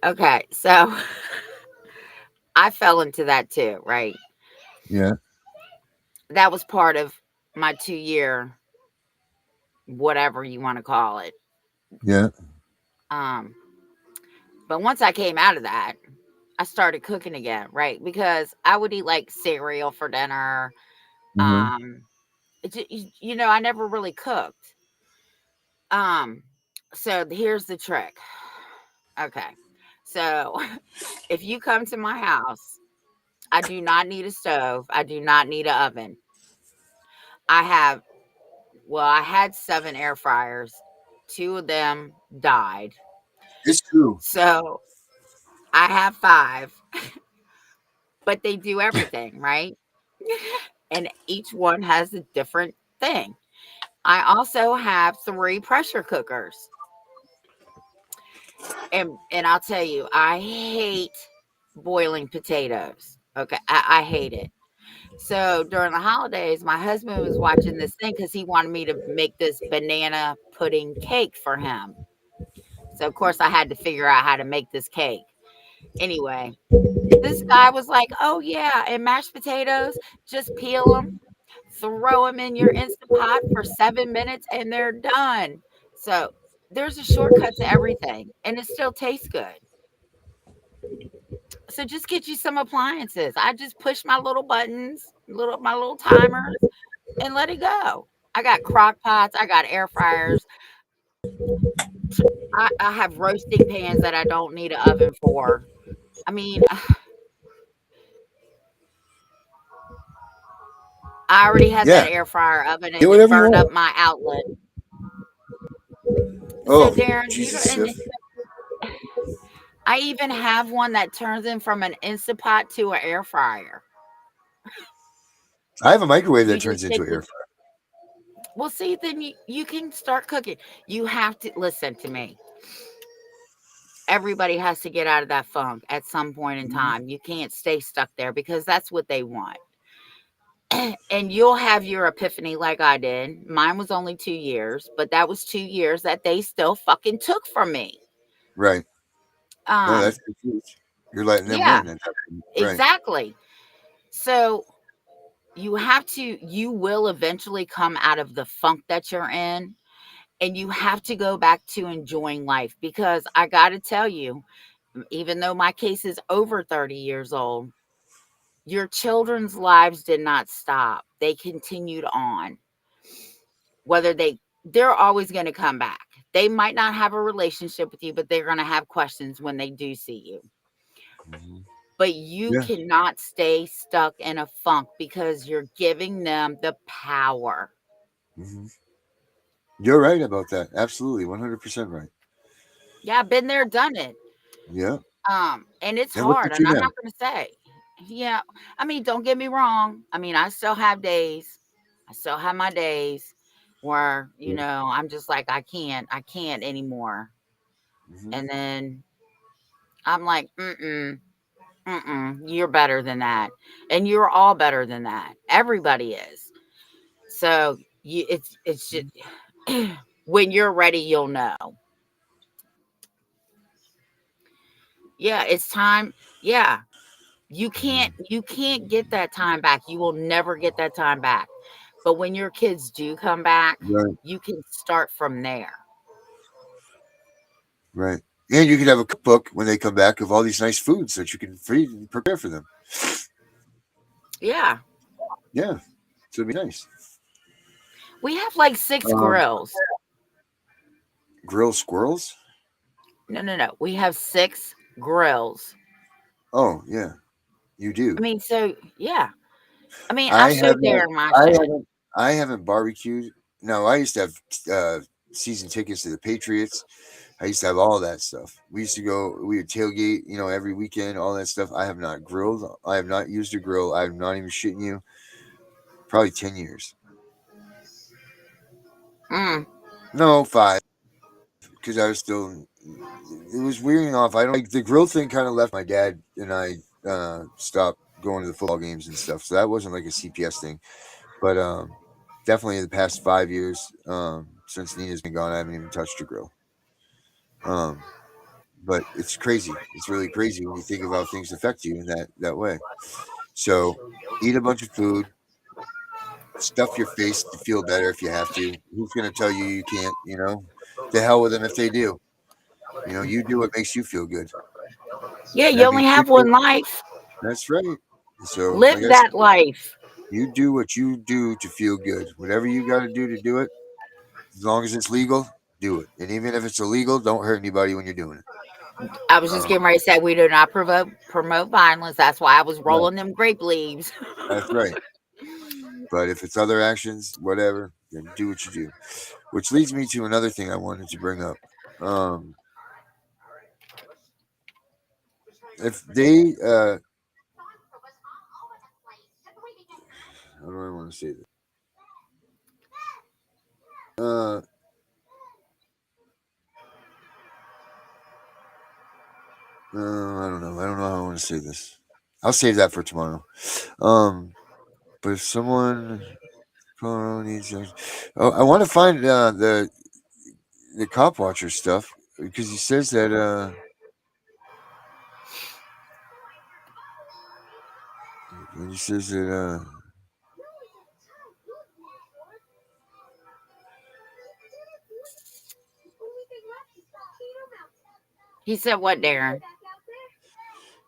Okay, so I fell into that too, right? Yeah, That was part of my 2 year, whatever you want to call it. yeah, Um, but once I came out of that, I started cooking again, right? Because I would eat like cereal for dinner. hmm Um, I never really cooked. Um, so here's the trick. Okay. So if you come to my house, I do not need a stove. I do not need an oven. I have, I had 7 air fryers. 2 of them died. it's true. So I have 5, but they do everything, right? And each one has a different thing. I also have 3 pressure cookers. And I'll tell you, I hate boiling potatoes. Okay, I hate it. So during the holidays, my husband was watching this thing because he wanted me to make this banana pudding cake for him. So of course I had to figure out how to make this cake. Anyway, this guy was like, "Oh yeah, and mashed potatoes, just peel them, throw them in your instant pot for 7 minutes, and they're done." So there's a shortcut to everything, and it still tastes good. So just get you some appliances. I just push my little buttons, my little timers, and let it go. I got crock pots, I got air fryers. I have roasting pans that I don't need an oven for. I mean, I already had that Yeah, air fryer oven get and it whatever you burned up want. my outlet. So Oh, Darren, you don't, Jesus, and Sif. I even have one that turns in from an Instant Pot to an air fryer. I have a microwave that You turns just into take an the air fryer. well, see, then you can start cooking. You have to listen to me. Everybody has to get out of that funk at some point in Mhm. time. You can't stay stuck there because that's what they want. And you'll have your epiphany like I did. Mine was only 2 years, but that was 2 years that they still fucking took from me. Right. No, that's Um, the truth. You're letting them yeah, win. At that point. Right. exactly. So you will eventually come out of the funk that you're in, and you have to go back to enjoying life because I got to tell you, even though my case is over 30 years old, your children's lives did not stop. They continued on. Whether they're always going to come back. They might not have a relationship with you, but they're going to have questions when they do see you. Mhm. but you Yeah. cannot stay stuck in a funk because you're giving them the power. Hmm. You're right about that. Absolutely, 100% right. Yeah, I've been there, done it. Yeah. And it's And look hard, at and you I'm now. not gonna say, yeah. I mean, don't get me wrong. I mean, I still have days. I still have my days where, Yeah. I'm just like, I can't anymore. Hmm. And then I'm like, mm-mm, you're better than that. And you're all better than that. Everybody is. So it's just when you're ready, you'll know. Yeah, it's time. Yeah. You can't get that time back. You will never get that time back. But when your kids do come back, Right. you can start from there. Right. And you could have a cookbook when they come back of all these nice foods that you can feed and prepare for them. Yeah. Yeah. So it'd be nice. We have like 6 Um, grills. grill squirrels. No, no, no. We have 6 grills. Oh yeah, you I do. mean, so yeah. I mean, I I showed haven't. Darren my I shed. haven't. I haven't barbecued. No, I used to have season tickets to the Patriots. I used to have all that stuff. We used to go. We would tailgate, every weekend, all that stuff. I have not grilled. I have not used a grill. I'm not even shitting you. Probably 10 years. Mm. No, 5. Because I was still. It was wearing off. I don't like the grill thing. Kind of left my dad and I stopped going to the football games and stuff. So that wasn't like a CPS thing. But definitely in the past 5 years, since Nina's been gone, I haven't even touched a grill. Um, but it's crazy. It's really crazy when you think of how things affect you in that way. So eat a bunch of food, stuff your face to feel better if you have to. Who's going to tell you you can't? The hell with them if they do. You do what makes you feel good. Yeah, you That only means have one life. that's right. So, Live like I that said, life. you do what you do to feel good. Whatever you got to do it, as long as it's legal, do it. And even if it's illegal, don't hurt anybody when you're doing it. I was just Um, getting ready to say we do not promote violence. That's why I was right, rolling them grape leaves. that's right. But if it's other actions, whatever, then do what you do. Which leads me to another thing I wanted to bring up. Um, if they, how do I want to say this? Uh, I don't know. I don't know how I want to say this. I'll save that for tomorrow. Um, but if someone needs, I want to find the cop watcher stuff because he says that he says that He said, "What, Darren?"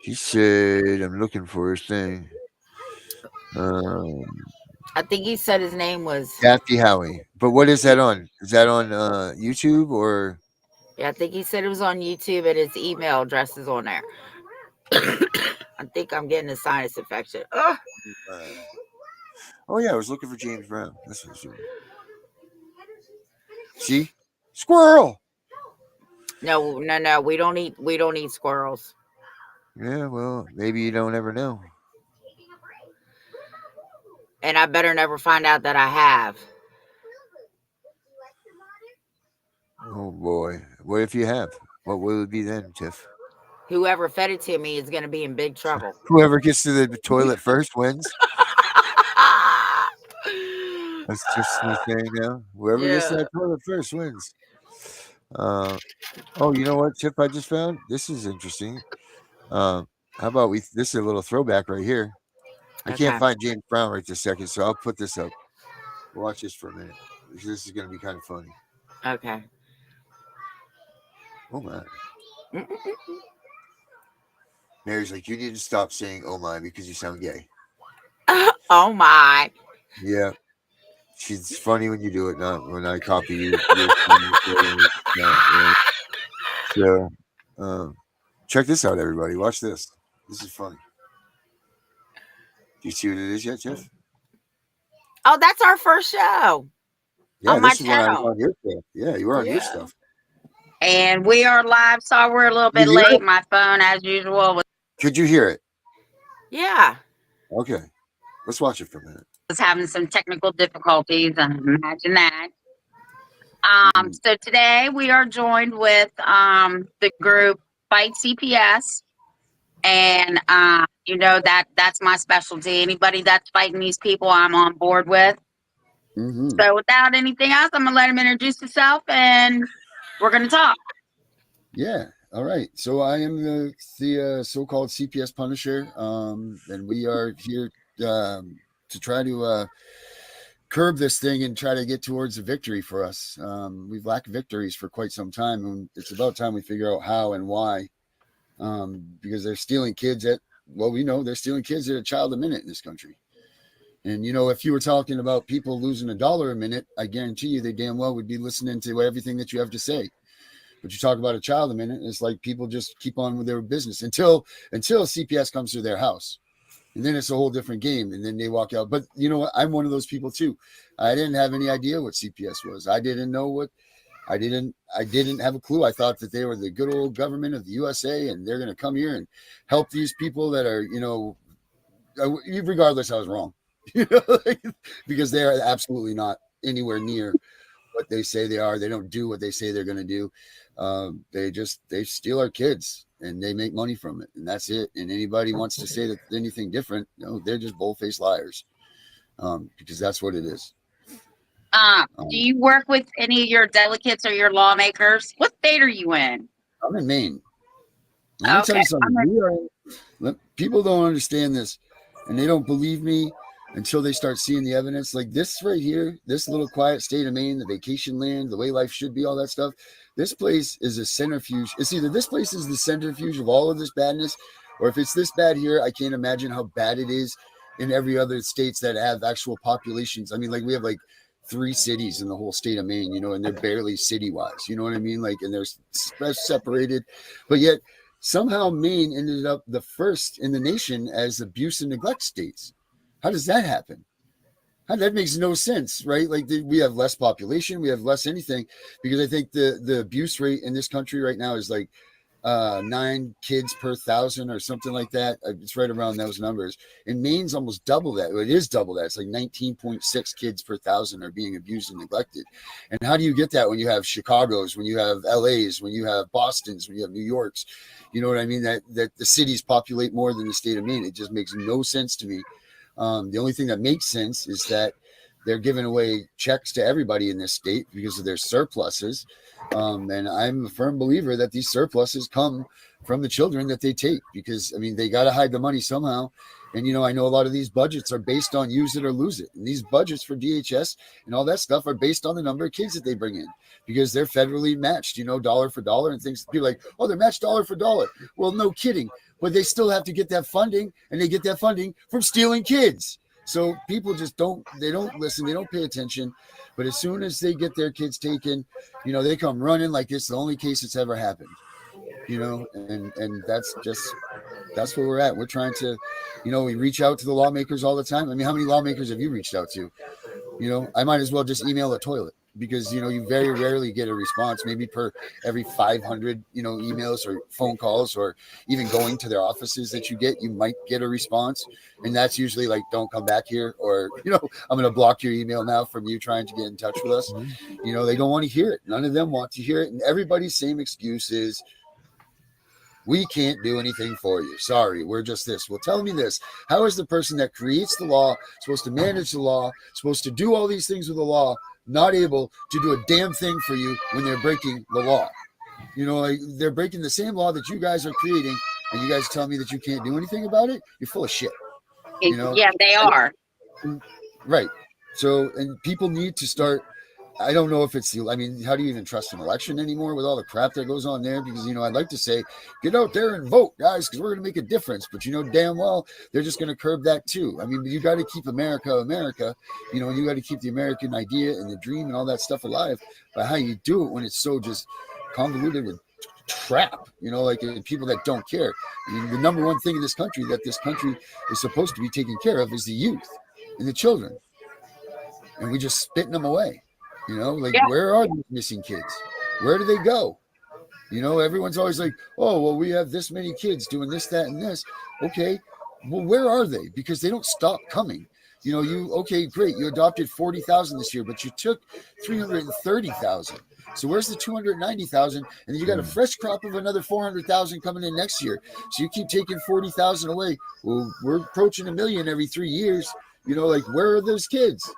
he said I'm looking for his thing. Um, I think he said his name was. Kathy Howie. But what is that on? Is that on YouTube or? Yeah, I think he said it was on YouTube and his email address is on there. I think I'm getting a sinus infection. Ugh. Uh, oh yeah, I was looking for James Brown. That's what I was doing. See, squirrel. No, no, no. We don't eat squirrels. Yeah, well, maybe you don't ever know. And I better never find out that I have. Oh boy, what if you have? What will it be then, Tiff? Whoever fed it to me is going to be in big trouble. Whoever gets to the toilet first wins. That's just the thing now. Whoever gets to Yeah. that toilet first wins. Uh, oh, you know what, Tiff? I just found this is interesting. How about we? This is a little throwback right here. I can't Okay. find James Brown right this second, so I'll put this up. Watch this for a minute. This is going to be kind of funny. Okay. Oh my! Mary's like, you need to stop saying "oh my" because you sound gay. Oh my. Yeah, she's funny when you do it, not when I copy you. So, check this out, everybody. Watch this. This is funny. Do you see what it is yet, Jeff? Oh, that's our first show. Yeah, on my this is when I was channel. on your stuff. Yeah, you were on your Yeah. stuff. And we are live. Sorry, we're a little bit You hear late. it? My phone, as usual, Could you hear it? yeah, Okay. Let's watch it for a minute. was having some technical difficulties. Imagine that. So today we are joined with the group Fight CPS, and you know that's my specialty. Anybody that's fighting these people, I'm on board with. Mm-hmm. So without anything else, I'm gonna let him introduce himself, and we're gonna talk. Yeah. All right. So I am the so-called CPS Punisher, and we are here to try to curb this thing and try to get towards a victory for us. We've lacked victories for quite some time, and it's about time we figure out how and why. Because they're stealing kids we know they're stealing kids at a child a minute in this country. And, you know, if you were talking about people losing $1 a minute, I guarantee you they damn well would be listening to everything that you have to say. But you talk about a child a minute, it's like people just keep on with their business until CPS comes to their house. And then it's a whole different game. And then they walk out. But you know what? I'm one of those people too. I didn't have any idea what CPS was. I didn't have a clue. I thought that they were the good old government of the USA and they're going to come here and help these people that are, you know, regardless, I was wrong, you know, because they are absolutely not anywhere near what they say they are. They don't do what they say they're going to do. They steal our kids and they make money from it. And that's it. And anybody wants to say that anything different, no, they're just bold-faced liars. Because that's what it is. Do you work with any of your delegates or your lawmakers? What state are you in? I'm in Maine. Let me tell you something. People don't understand this, and they don't believe me until they start seeing the evidence. Like this right here, this little quiet state of Maine, the vacation land, the way life should be, all that stuff. This place is a centrifuge. It's either this place is the centrifuge of all of this badness, or if it's this bad here, I can't imagine how bad it is in every other states that have actual populations. I mean, like we have like 3 cities in the whole state of Maine, you know, and they're barely city-wise, you know what I mean? Like, and they're separated, but yet somehow Maine ended up the first in the nation as abuse and neglect states. How does that happen? That makes no sense, right? Like we have less population, we have less anything, because I think the abuse rate in this country right now is like 9 kids per 1,000 or something like that. It's right around those numbers. And Maine's almost double that. It is double that. It's like 19.6 kids per 1,000 are being abused and neglected. And how do you get that when you have Chicago's, when you have LA's, when you have Boston's, when you have New York's? You know what I mean? That the cities populate more than the state of Maine. It just makes no sense to me. The only thing that makes sense is that they're giving away checks to everybody in this state because of their surpluses. And I'm a firm believer that these surpluses come from the children that they take, because, I mean, they got to hide the money somehow. And, you know, I know a lot of these budgets are based on use it or lose it. And these budgets for DHS and all that stuff are based on the number of kids that they bring in, because they're federally matched, you know, dollar for dollar, and things. People like, oh, they're matched dollar for dollar. Well, no kidding. But they still have to get that funding, and they get that funding from stealing kids. So people just don't listen. They don't pay attention. But as soon as they get their kids taken, you know, they come running like it's the only case that's ever happened, you know, and that's where we're at. We're trying to, you know, we reach out to the lawmakers all the time. I mean, how many lawmakers have you reached out to? You know, I might as well just email a toilet, because, you know, you very rarely get a response, maybe per every 500, you know, emails or phone calls, or even going to their offices that you might get a response. And that's usually like, don't come back here, or, you know, I'm going to block your email now from you trying to get in touch with us. You know, they don't want to hear it. None of them want to hear it. And everybody's same excuse is, we can't do anything for you. Sorry, we're just this. Well, tell me this. How is the person that creates the law, supposed to manage the law, supposed to do all these things with the law, not able to do a damn thing for you when they're breaking the law? You know, like, they're breaking the same law that you guys are creating, and you guys tell me that you can't do anything about it? You're full of shit. You know? Yeah, they are. Right. So, and people need to start. I don't know if it's, I mean, how do you even trust an election anymore with all the crap that goes on there? Because, you know, I'd like to say, get out there and vote, guys, because we're going to make a difference. But, you know, damn well, they're just going to curb that too. I mean, you got to keep America, you know, you got to keep the American idea and the dream and all that stuff alive. But how you do it when it's so just convoluted with trap, like people that don't care. I mean, the number one thing in this country that this country is supposed to be taking care of is the youth and the children. And we just spitting them away, where are these missing kids? Where do they go? Everyone's always like, oh, well, we have this many kids doing this, that, and this. Okay, well, where are they? Because they don't stop coming. Okay, great. You adopted 40,000 this year, but you took 330,000. So where's the 290,000? And then you got a fresh crop of another 400,000 coming in next year. So you keep taking 40,000 away. Well, we're approaching 1 million every 3 years. Where are those kids?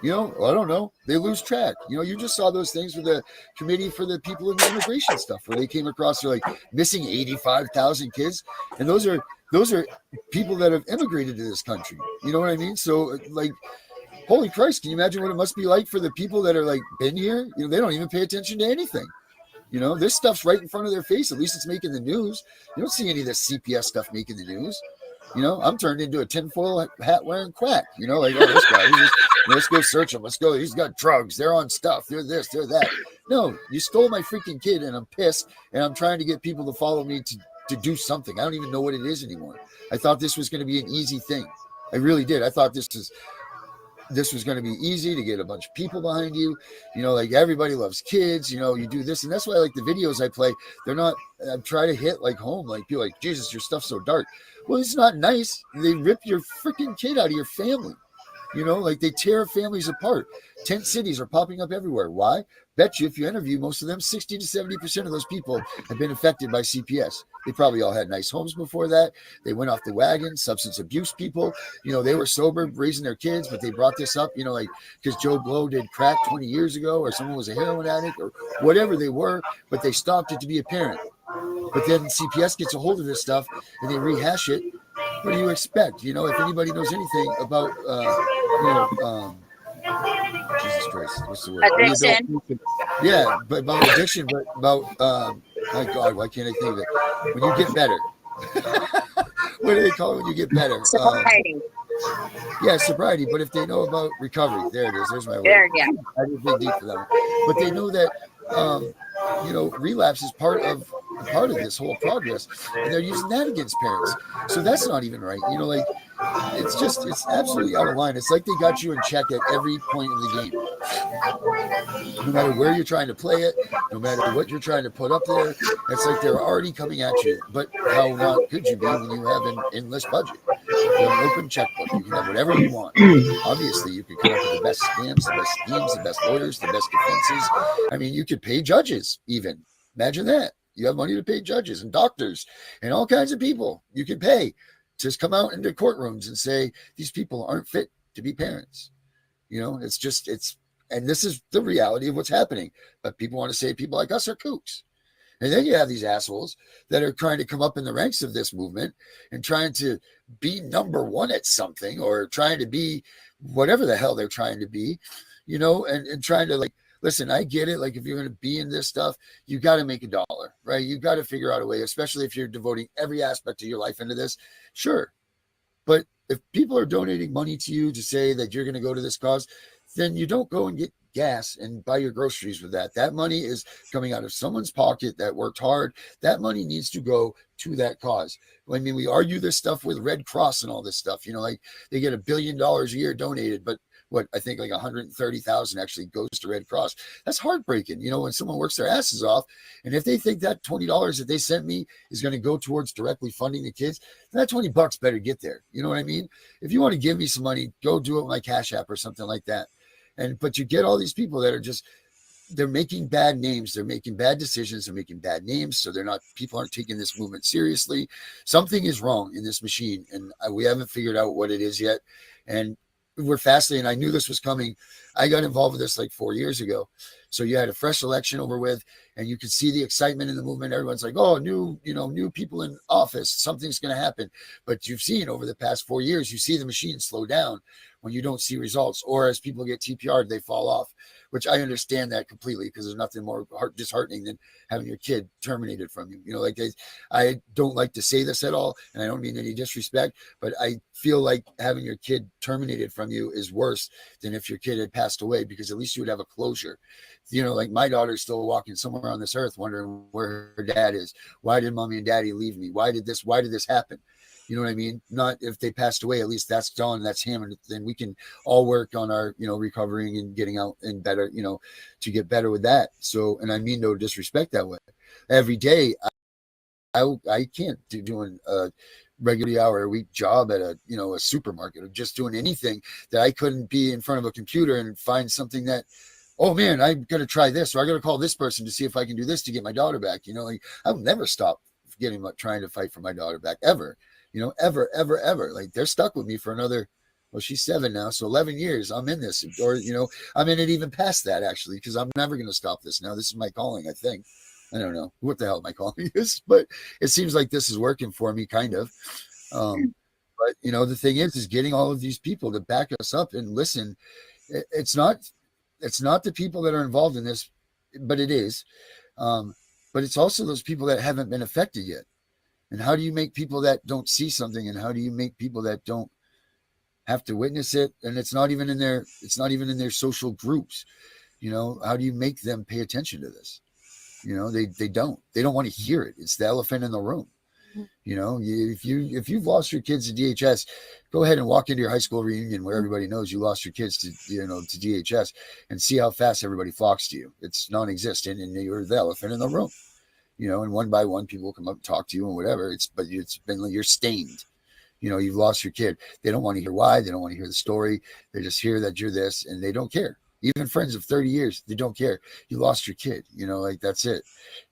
I don't know. They lose track. You just saw those things with the committee for the people in the immigration stuff, where they came across, they're like missing 85,000 kids. And those are people that have immigrated to this country. You know what I mean? So holy Christ, can you imagine what it must be like for the people that are been here? They don't even pay attention to anything. This stuff's right in front of their face. At least it's making the news. You don't see any of this CPS stuff making the news. I'm turned into a tinfoil hat wearing quack. Oh, this guy, let's go search him. Let's go. He's got drugs. They're on stuff. They're this, they're that. No, you stole my freaking kid, and I'm pissed, and I'm trying to get people to follow me to do something. I don't even know what it is anymore. I thought this was going to be an easy thing. I really did. I thought this was going to be easy to get a bunch of people behind you. Everybody loves kids. You do this. And that's why the videos I play, they're not, I try to hit home. People Jesus, your stuff's so dark. Well, it's not nice. They rip your freaking kid out of your family. They tear families apart. Tent cities are popping up everywhere. Why? Bet you if you interview most of them, 60 to 70% of those people have been affected by CPS. They probably all had nice homes before that. They went off the wagon, substance abuse people. They were sober, raising their kids, but they brought this up, because Joe Blow did crack 20 years ago, or someone was a heroin addict, or whatever they were, but they stopped it to be a parent. But then CPS gets a hold of this stuff and they rehash it. What do you expect? If anybody knows anything about, Jesus Christ, what's the word? Addiction. Yeah, but about addiction, but about, my God, why can't I think of it? When you get better. What do they call it when you get better? Sobriety. Yeah, sobriety. But if they know about recovery, there it is. There's my word. There, yeah. I didn't dig deep for that one. But they know that, relapse is part of this whole progress, and they're using that against parents. So that's not even right. It's absolutely out of line. It's like they got you in check at every point of the game. No matter where you're trying to play it, no matter what you're trying to put up there, it's like they're already coming at you. But how not could you be when you have an endless budget? You have an open checkbook. You can have whatever you want. Obviously, you could come up with the best scams, the best schemes, the best lawyers, the best defenses. I mean, you could pay judges even. Imagine that. You have money to pay judges and doctors and all kinds of people you can pay. Just come out into courtrooms and say, these people aren't fit to be parents. And this is the reality of what's happening. But people want to say people like us are kooks. And then you have these assholes that are trying to come up in the ranks of this movement and trying to be number one at something, or trying to be whatever the hell they're trying to be, and trying to listen, I get it. If you're going to be in this stuff, you got to make $1, right? You got to figure out a way, especially if you're devoting every aspect of your life into this. Sure. But if people are donating money to you to say that you're going to go to this cause, then you don't go and get gas and buy your groceries with that. That money is coming out of someone's pocket that worked hard. That money needs to go to that cause. I mean, we argue this stuff with Red Cross and all this stuff, they get $1 billion a year donated, but what I think 130,000 actually goes to Red Cross. That's heartbreaking, when someone works their asses off. And if they think that $20 that they sent me is going to go towards directly funding the kids, then that $20 better get there. You know what I mean? If you want to give me some money, go do it with my Cash App or something like that. But you get all these people that are they're making bad names. They're making bad decisions. They're making bad names. So people aren't taking this movement seriously. Something is wrong in this machine. And we haven't figured out what it is yet. And we're fascinated. I knew this was coming. I got involved with this 4 years ago. So you had a fresh election over with, and you could see the excitement in the movement. Everyone's like, oh, new people in office, something's going to happen. But you've seen over the past 4 years, you see the machine slow down. when you don't see results, or as people get TPR'd, they fall off, which I understand that completely, because there's nothing more disheartening than having your kid terminated from you. Like I don't like to say this at all, and I don't mean any disrespect, but I feel like having your kid terminated from you is worse than if your kid had passed away, because at least you would have a closure. Like my daughter's still walking somewhere on this earth wondering where her dad is. Why did mommy and daddy leave me? Why did this happen? You know what I mean? Not if they passed away, at least that's done, that's him. And then we can all work on our, recovering and getting out and better, to get better with that. So, and I mean no disrespect that way. Every day, I can't do doing a regular hour a week job at a supermarket, or just doing anything that I couldn't be in front of a computer and find something that, oh man, I got to try this, or I got to call this person to see if I can do this to get my daughter back. I'll never stop trying to fight for my daughter back, ever. Ever. Like, they're stuck with me for another, well, she's 7 now, so 11 years I'm in this, or, I'm in it even past that, actually, because I'm never going to stop this now. This is my calling, I think. I don't know what the hell my calling is, but it seems like this is working for me, kind of. But, the thing is getting all of these people to back us up and listen. It's not the people that are involved in this, but it is. But it's also those people that haven't been affected yet. And how do you make people that don't see something, and how do you make people that don't have to witness it, and it's not even in their social groups, how do you make them pay attention to this? They don't want to hear it. It's the elephant in the room. If you've lost your kids to DHS, go ahead and walk into your high school reunion where everybody knows you lost your kids to DHS, and see how fast everybody flocks to you. It's non-existent, and you're the elephant in the room. And one by one, people will come up and talk to you and whatever. You're stained. You've lost your kid. They don't want to hear why. They don't want to hear the story. They just hear that you're this, and they don't care. Even friends of 30 years, they don't care. You lost your kid, that's it.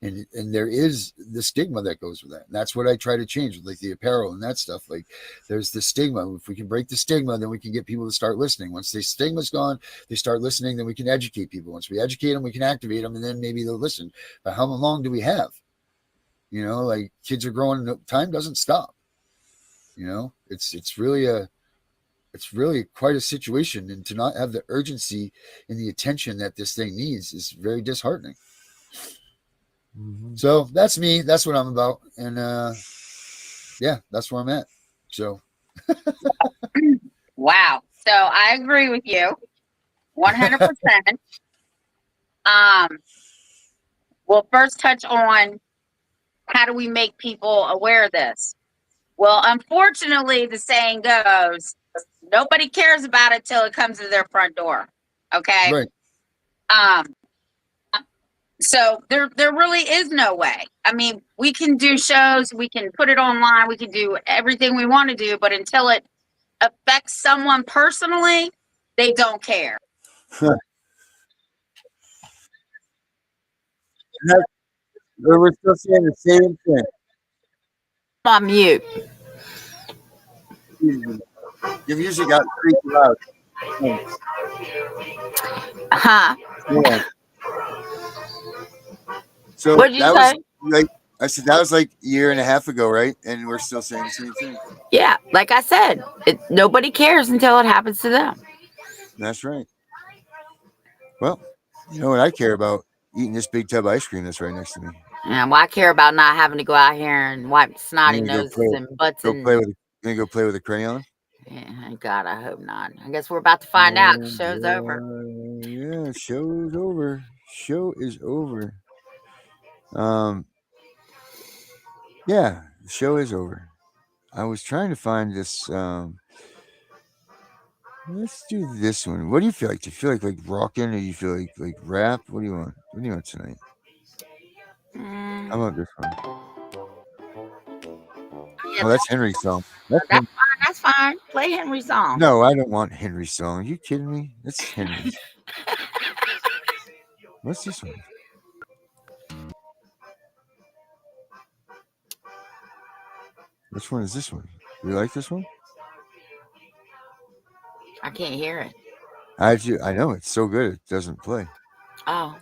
And there is the stigma that goes with that. And that's what I try to change with, like, the apparel and that stuff. Like, there's the stigma. If we can break the stigma, then we can get people to start listening. Once the stigma's gone, they start listening, then we can educate people. Once we educate them, we can activate them, and then maybe they'll listen. But how long do we have? Like, kids are growing, time doesn't stop. It's really quite a situation, and to not have the urgency and the attention that this thing needs is very disheartening. Mm-hmm. So that's me. That's what I'm about. And yeah, that's where I'm at. So. Wow. So I agree with you 100%. We'll first touch on, how do we make people aware of this? Well, unfortunately, the saying goes, nobody cares about it till it comes to their front door. Okay. Right. So there really is no way. I mean, we can do shows, we can put it online, we can do everything we want to do, but until it affects someone personally, they don't care. We're still saying the same thing. I'm on mute. You've usually got pretty loud. Huh? Yeah. So What'd you that say? was like, I said, that was like a year and a half ago, right? And we're still saying the same thing. Yeah, like I said, nobody cares until it happens to them. That's right. Well, you know what I care about? Eating this big tub of ice cream that's right next to me. Yeah, well, I care about not having to go out here and wipe snotty noses and butts. Go play with a crayon? Yeah, God, I hope not. I guess we're about to find out. Show's over. Yeah, show is over. Show is over. Yeah, the show is over. I was trying to find this. Let's do this one. What do you feel like? Do you feel like rocking, or do you feel like rap? What do you want? What do you want tonight? How about this one? Yeah, Oh, that's Henry's song. That's fine. Play Henry's song. No, I don't want Henry's song. Are you kidding me? That's Henry's. What's this one? Which one is this one? Do you like this one? I can't hear it. I know, it's so good it doesn't play. Oh.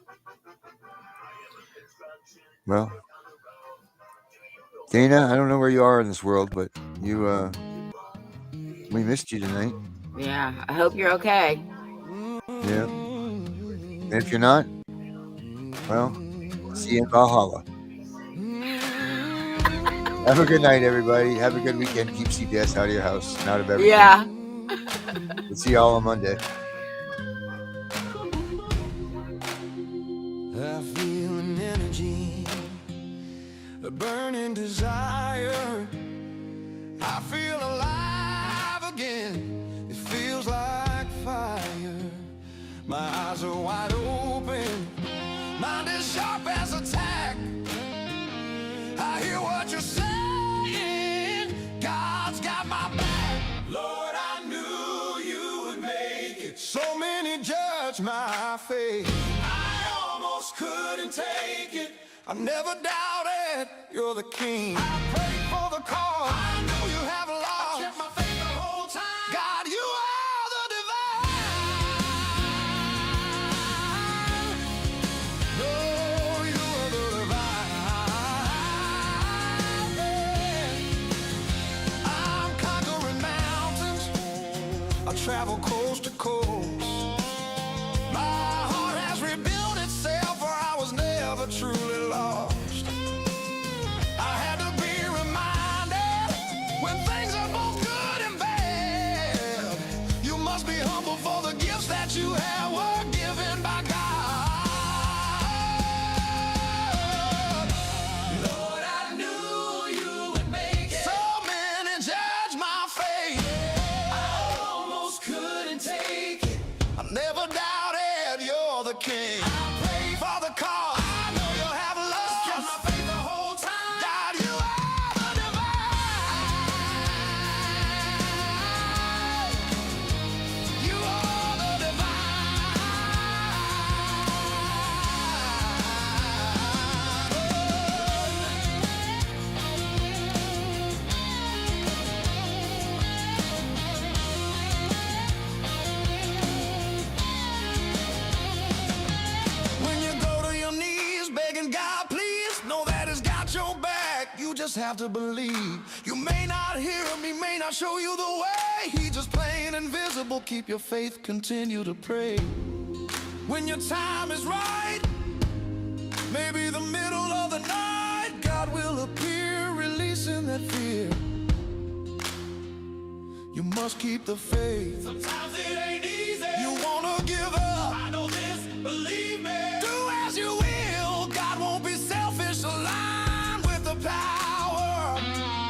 Well, Dana, I don't know where you are in this world, but we missed you tonight. Yeah, I hope you're okay. Yeah. And if you're not, well, see you in Valhalla. Have a good night, everybody. Have a good weekend. Keep CPS out of your house and out of everything. Yeah. We'll see y'all on Monday. I feel an energy, a burning desire. I feel alive again. It feels like fire. My eyes are wide open. Mind is sharp as a tack. I hear what you're saying. God's got my back. Lord, I knew you would make it. So many judge my faith. I almost couldn't take it. I never doubted you're the king. I prayed for the cause. I know you have lost. I kept my faith the whole time. God, you are the divine. No, you are the divine. I'm conquering mountains. I travel coast to coast. My heart has rebuilt itself, for I was never truly lost. I had to be reminded when things are both good and bad. You must be humble for the gifts that you have were given by God. Lord, I knew you would make it. So many judge my faith. I almost couldn't take it. I never doubted you're the king. I prayed for the cause. I know you'll have love. I kept my faith the whole time. God, you are the divine. You are the When you go to your knees begging God, please know that He's got your back. You just have to believe. You may not hear Him, He may not show you the way. He just plain invisible. Keep your faith, continue to pray. When your time is right, maybe the middle of the night, God will appear, releasing that fear. You must keep the faith. Sometimes it ain't easy. You wanna give up. I know this, believe me. Do as you will. God won't be selfish. Align with the power.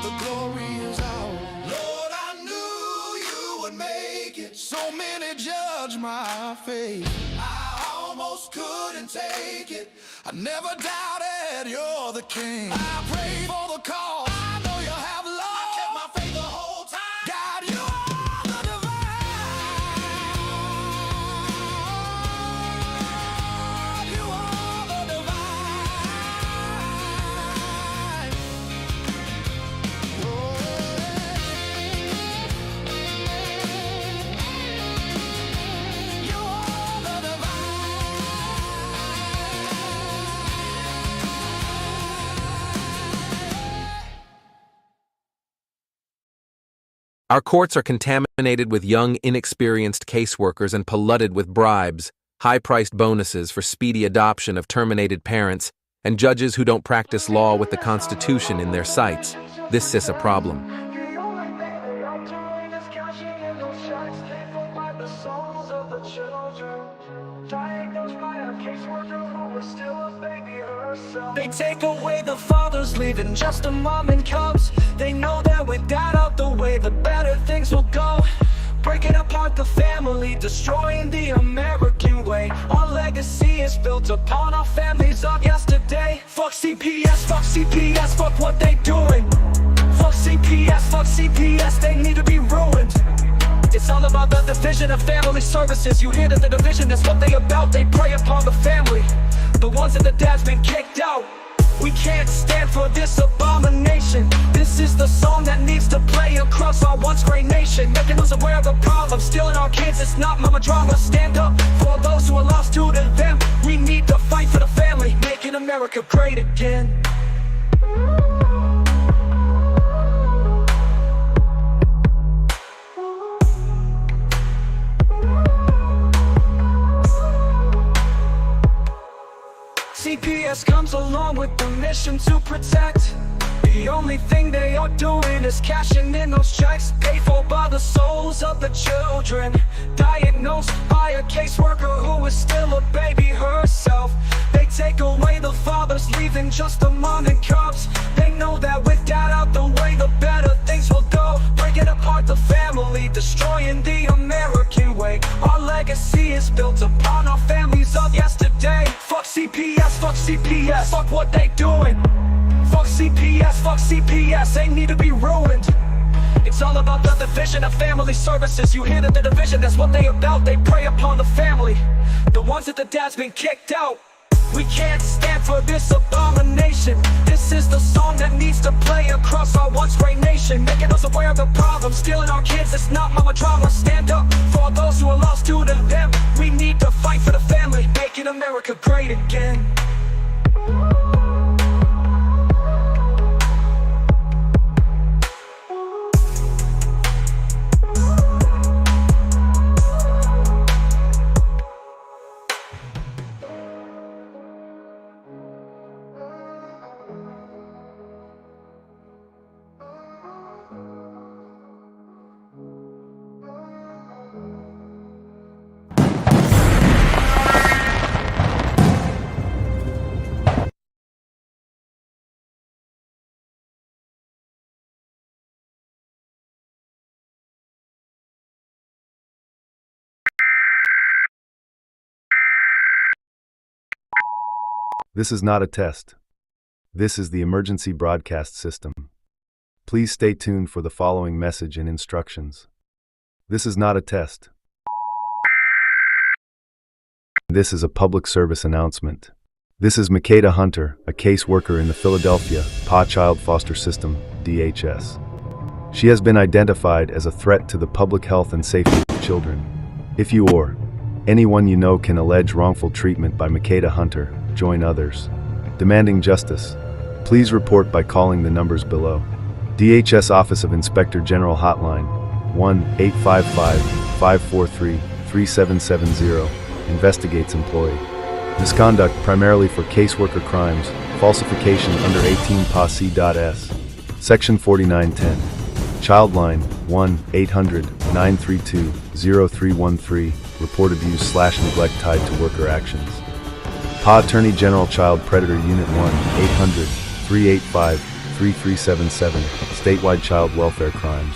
The glory is ours. Lord, I knew you would make it. So many judge my faith. I almost couldn't take it. I never doubted you're the king. I prayed for the cause. I know you have love. I kept my faith the whole time. God, you are the divine. You are the divine. You are the Our courts are contaminated with young, inexperienced caseworkers and polluted with bribes, high-priced bonuses for speedy adoption of terminated parents, and judges who don't practice law with the Constitution in their sights. This is a problem. They take away the fathers, leaving just a mom and cubs. They know that with that out the way, the better things will go. Breaking apart the family, destroying the American way. Our legacy is built upon our families of yesterday. Fuck CPS, fuck what they doing. Fuck CPS, they need to be ruined. It's all about the division of family services. You hear that the division is what they about. They prey upon the family, the ones that the dad's been kicked out. We can't stand for this abomination. This is the song that needs to play across our once great nation, making us aware of the problem. Stealing our kids, it's not mama drama. Stand up for those who are lost to them. We need to fight for the family, making America great again. CPS comes along with the mission to protect. The only thing they are doing is cashing in those checks paid for by the souls of the children, diagnosed by a caseworker who is still a baby herself. They take away the fathers, leaving just the mom and cubs. They know that with dad out the way, the better things will go. Breaking apart the family, destroying the American way. Our legacy is built upon our families of yesterday. Fuck CPS, fuck CPS, fuck what they doing. Fuck CPS, they need to be ruined. It's all about the division of family services. You hear the division, that's what they about. They prey upon the family, the ones that the dad's been kicked out. We can't stand for this abomination. This is the song that needs to play across our once great nation, making us aware of the problem, stealing our kids. It's not mama drama. Stand up for those who are lost to them. We need to fight for the family, making America great again. This is not a test. This is the emergency broadcast system. Please stay tuned for the following message and instructions. This is not a test. This is a public service announcement. This is Makeda Hunter, a caseworker in the Philadelphia PA Child Foster System, DHS. She has been identified as a threat to the public health and safety of children. If you or anyone you know can allege wrongful treatment by Makeda Hunter, join others demanding justice. Please report by calling the numbers below. DHS Office of Inspector General Hotline 1-855-543-3770 investigates employee misconduct primarily for caseworker crimes, falsification under 18 PA-C.S. Section 4910. Childline 1-800-932-0313. Report abuse/neglect tied to worker actions. PA Attorney General Child Predator Unit 1-800-385-3377. Statewide Child Welfare Crimes.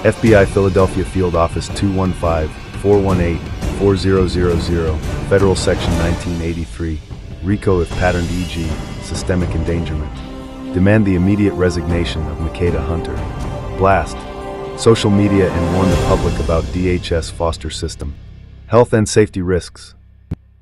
FBI Philadelphia Field Office 215-418-4000. Federal Section 1983. RICO if patterned, e.g., systemic endangerment. Demand the immediate resignation of Makeda Hunter. Blast social media and warn the public about DHS foster system health and safety risks.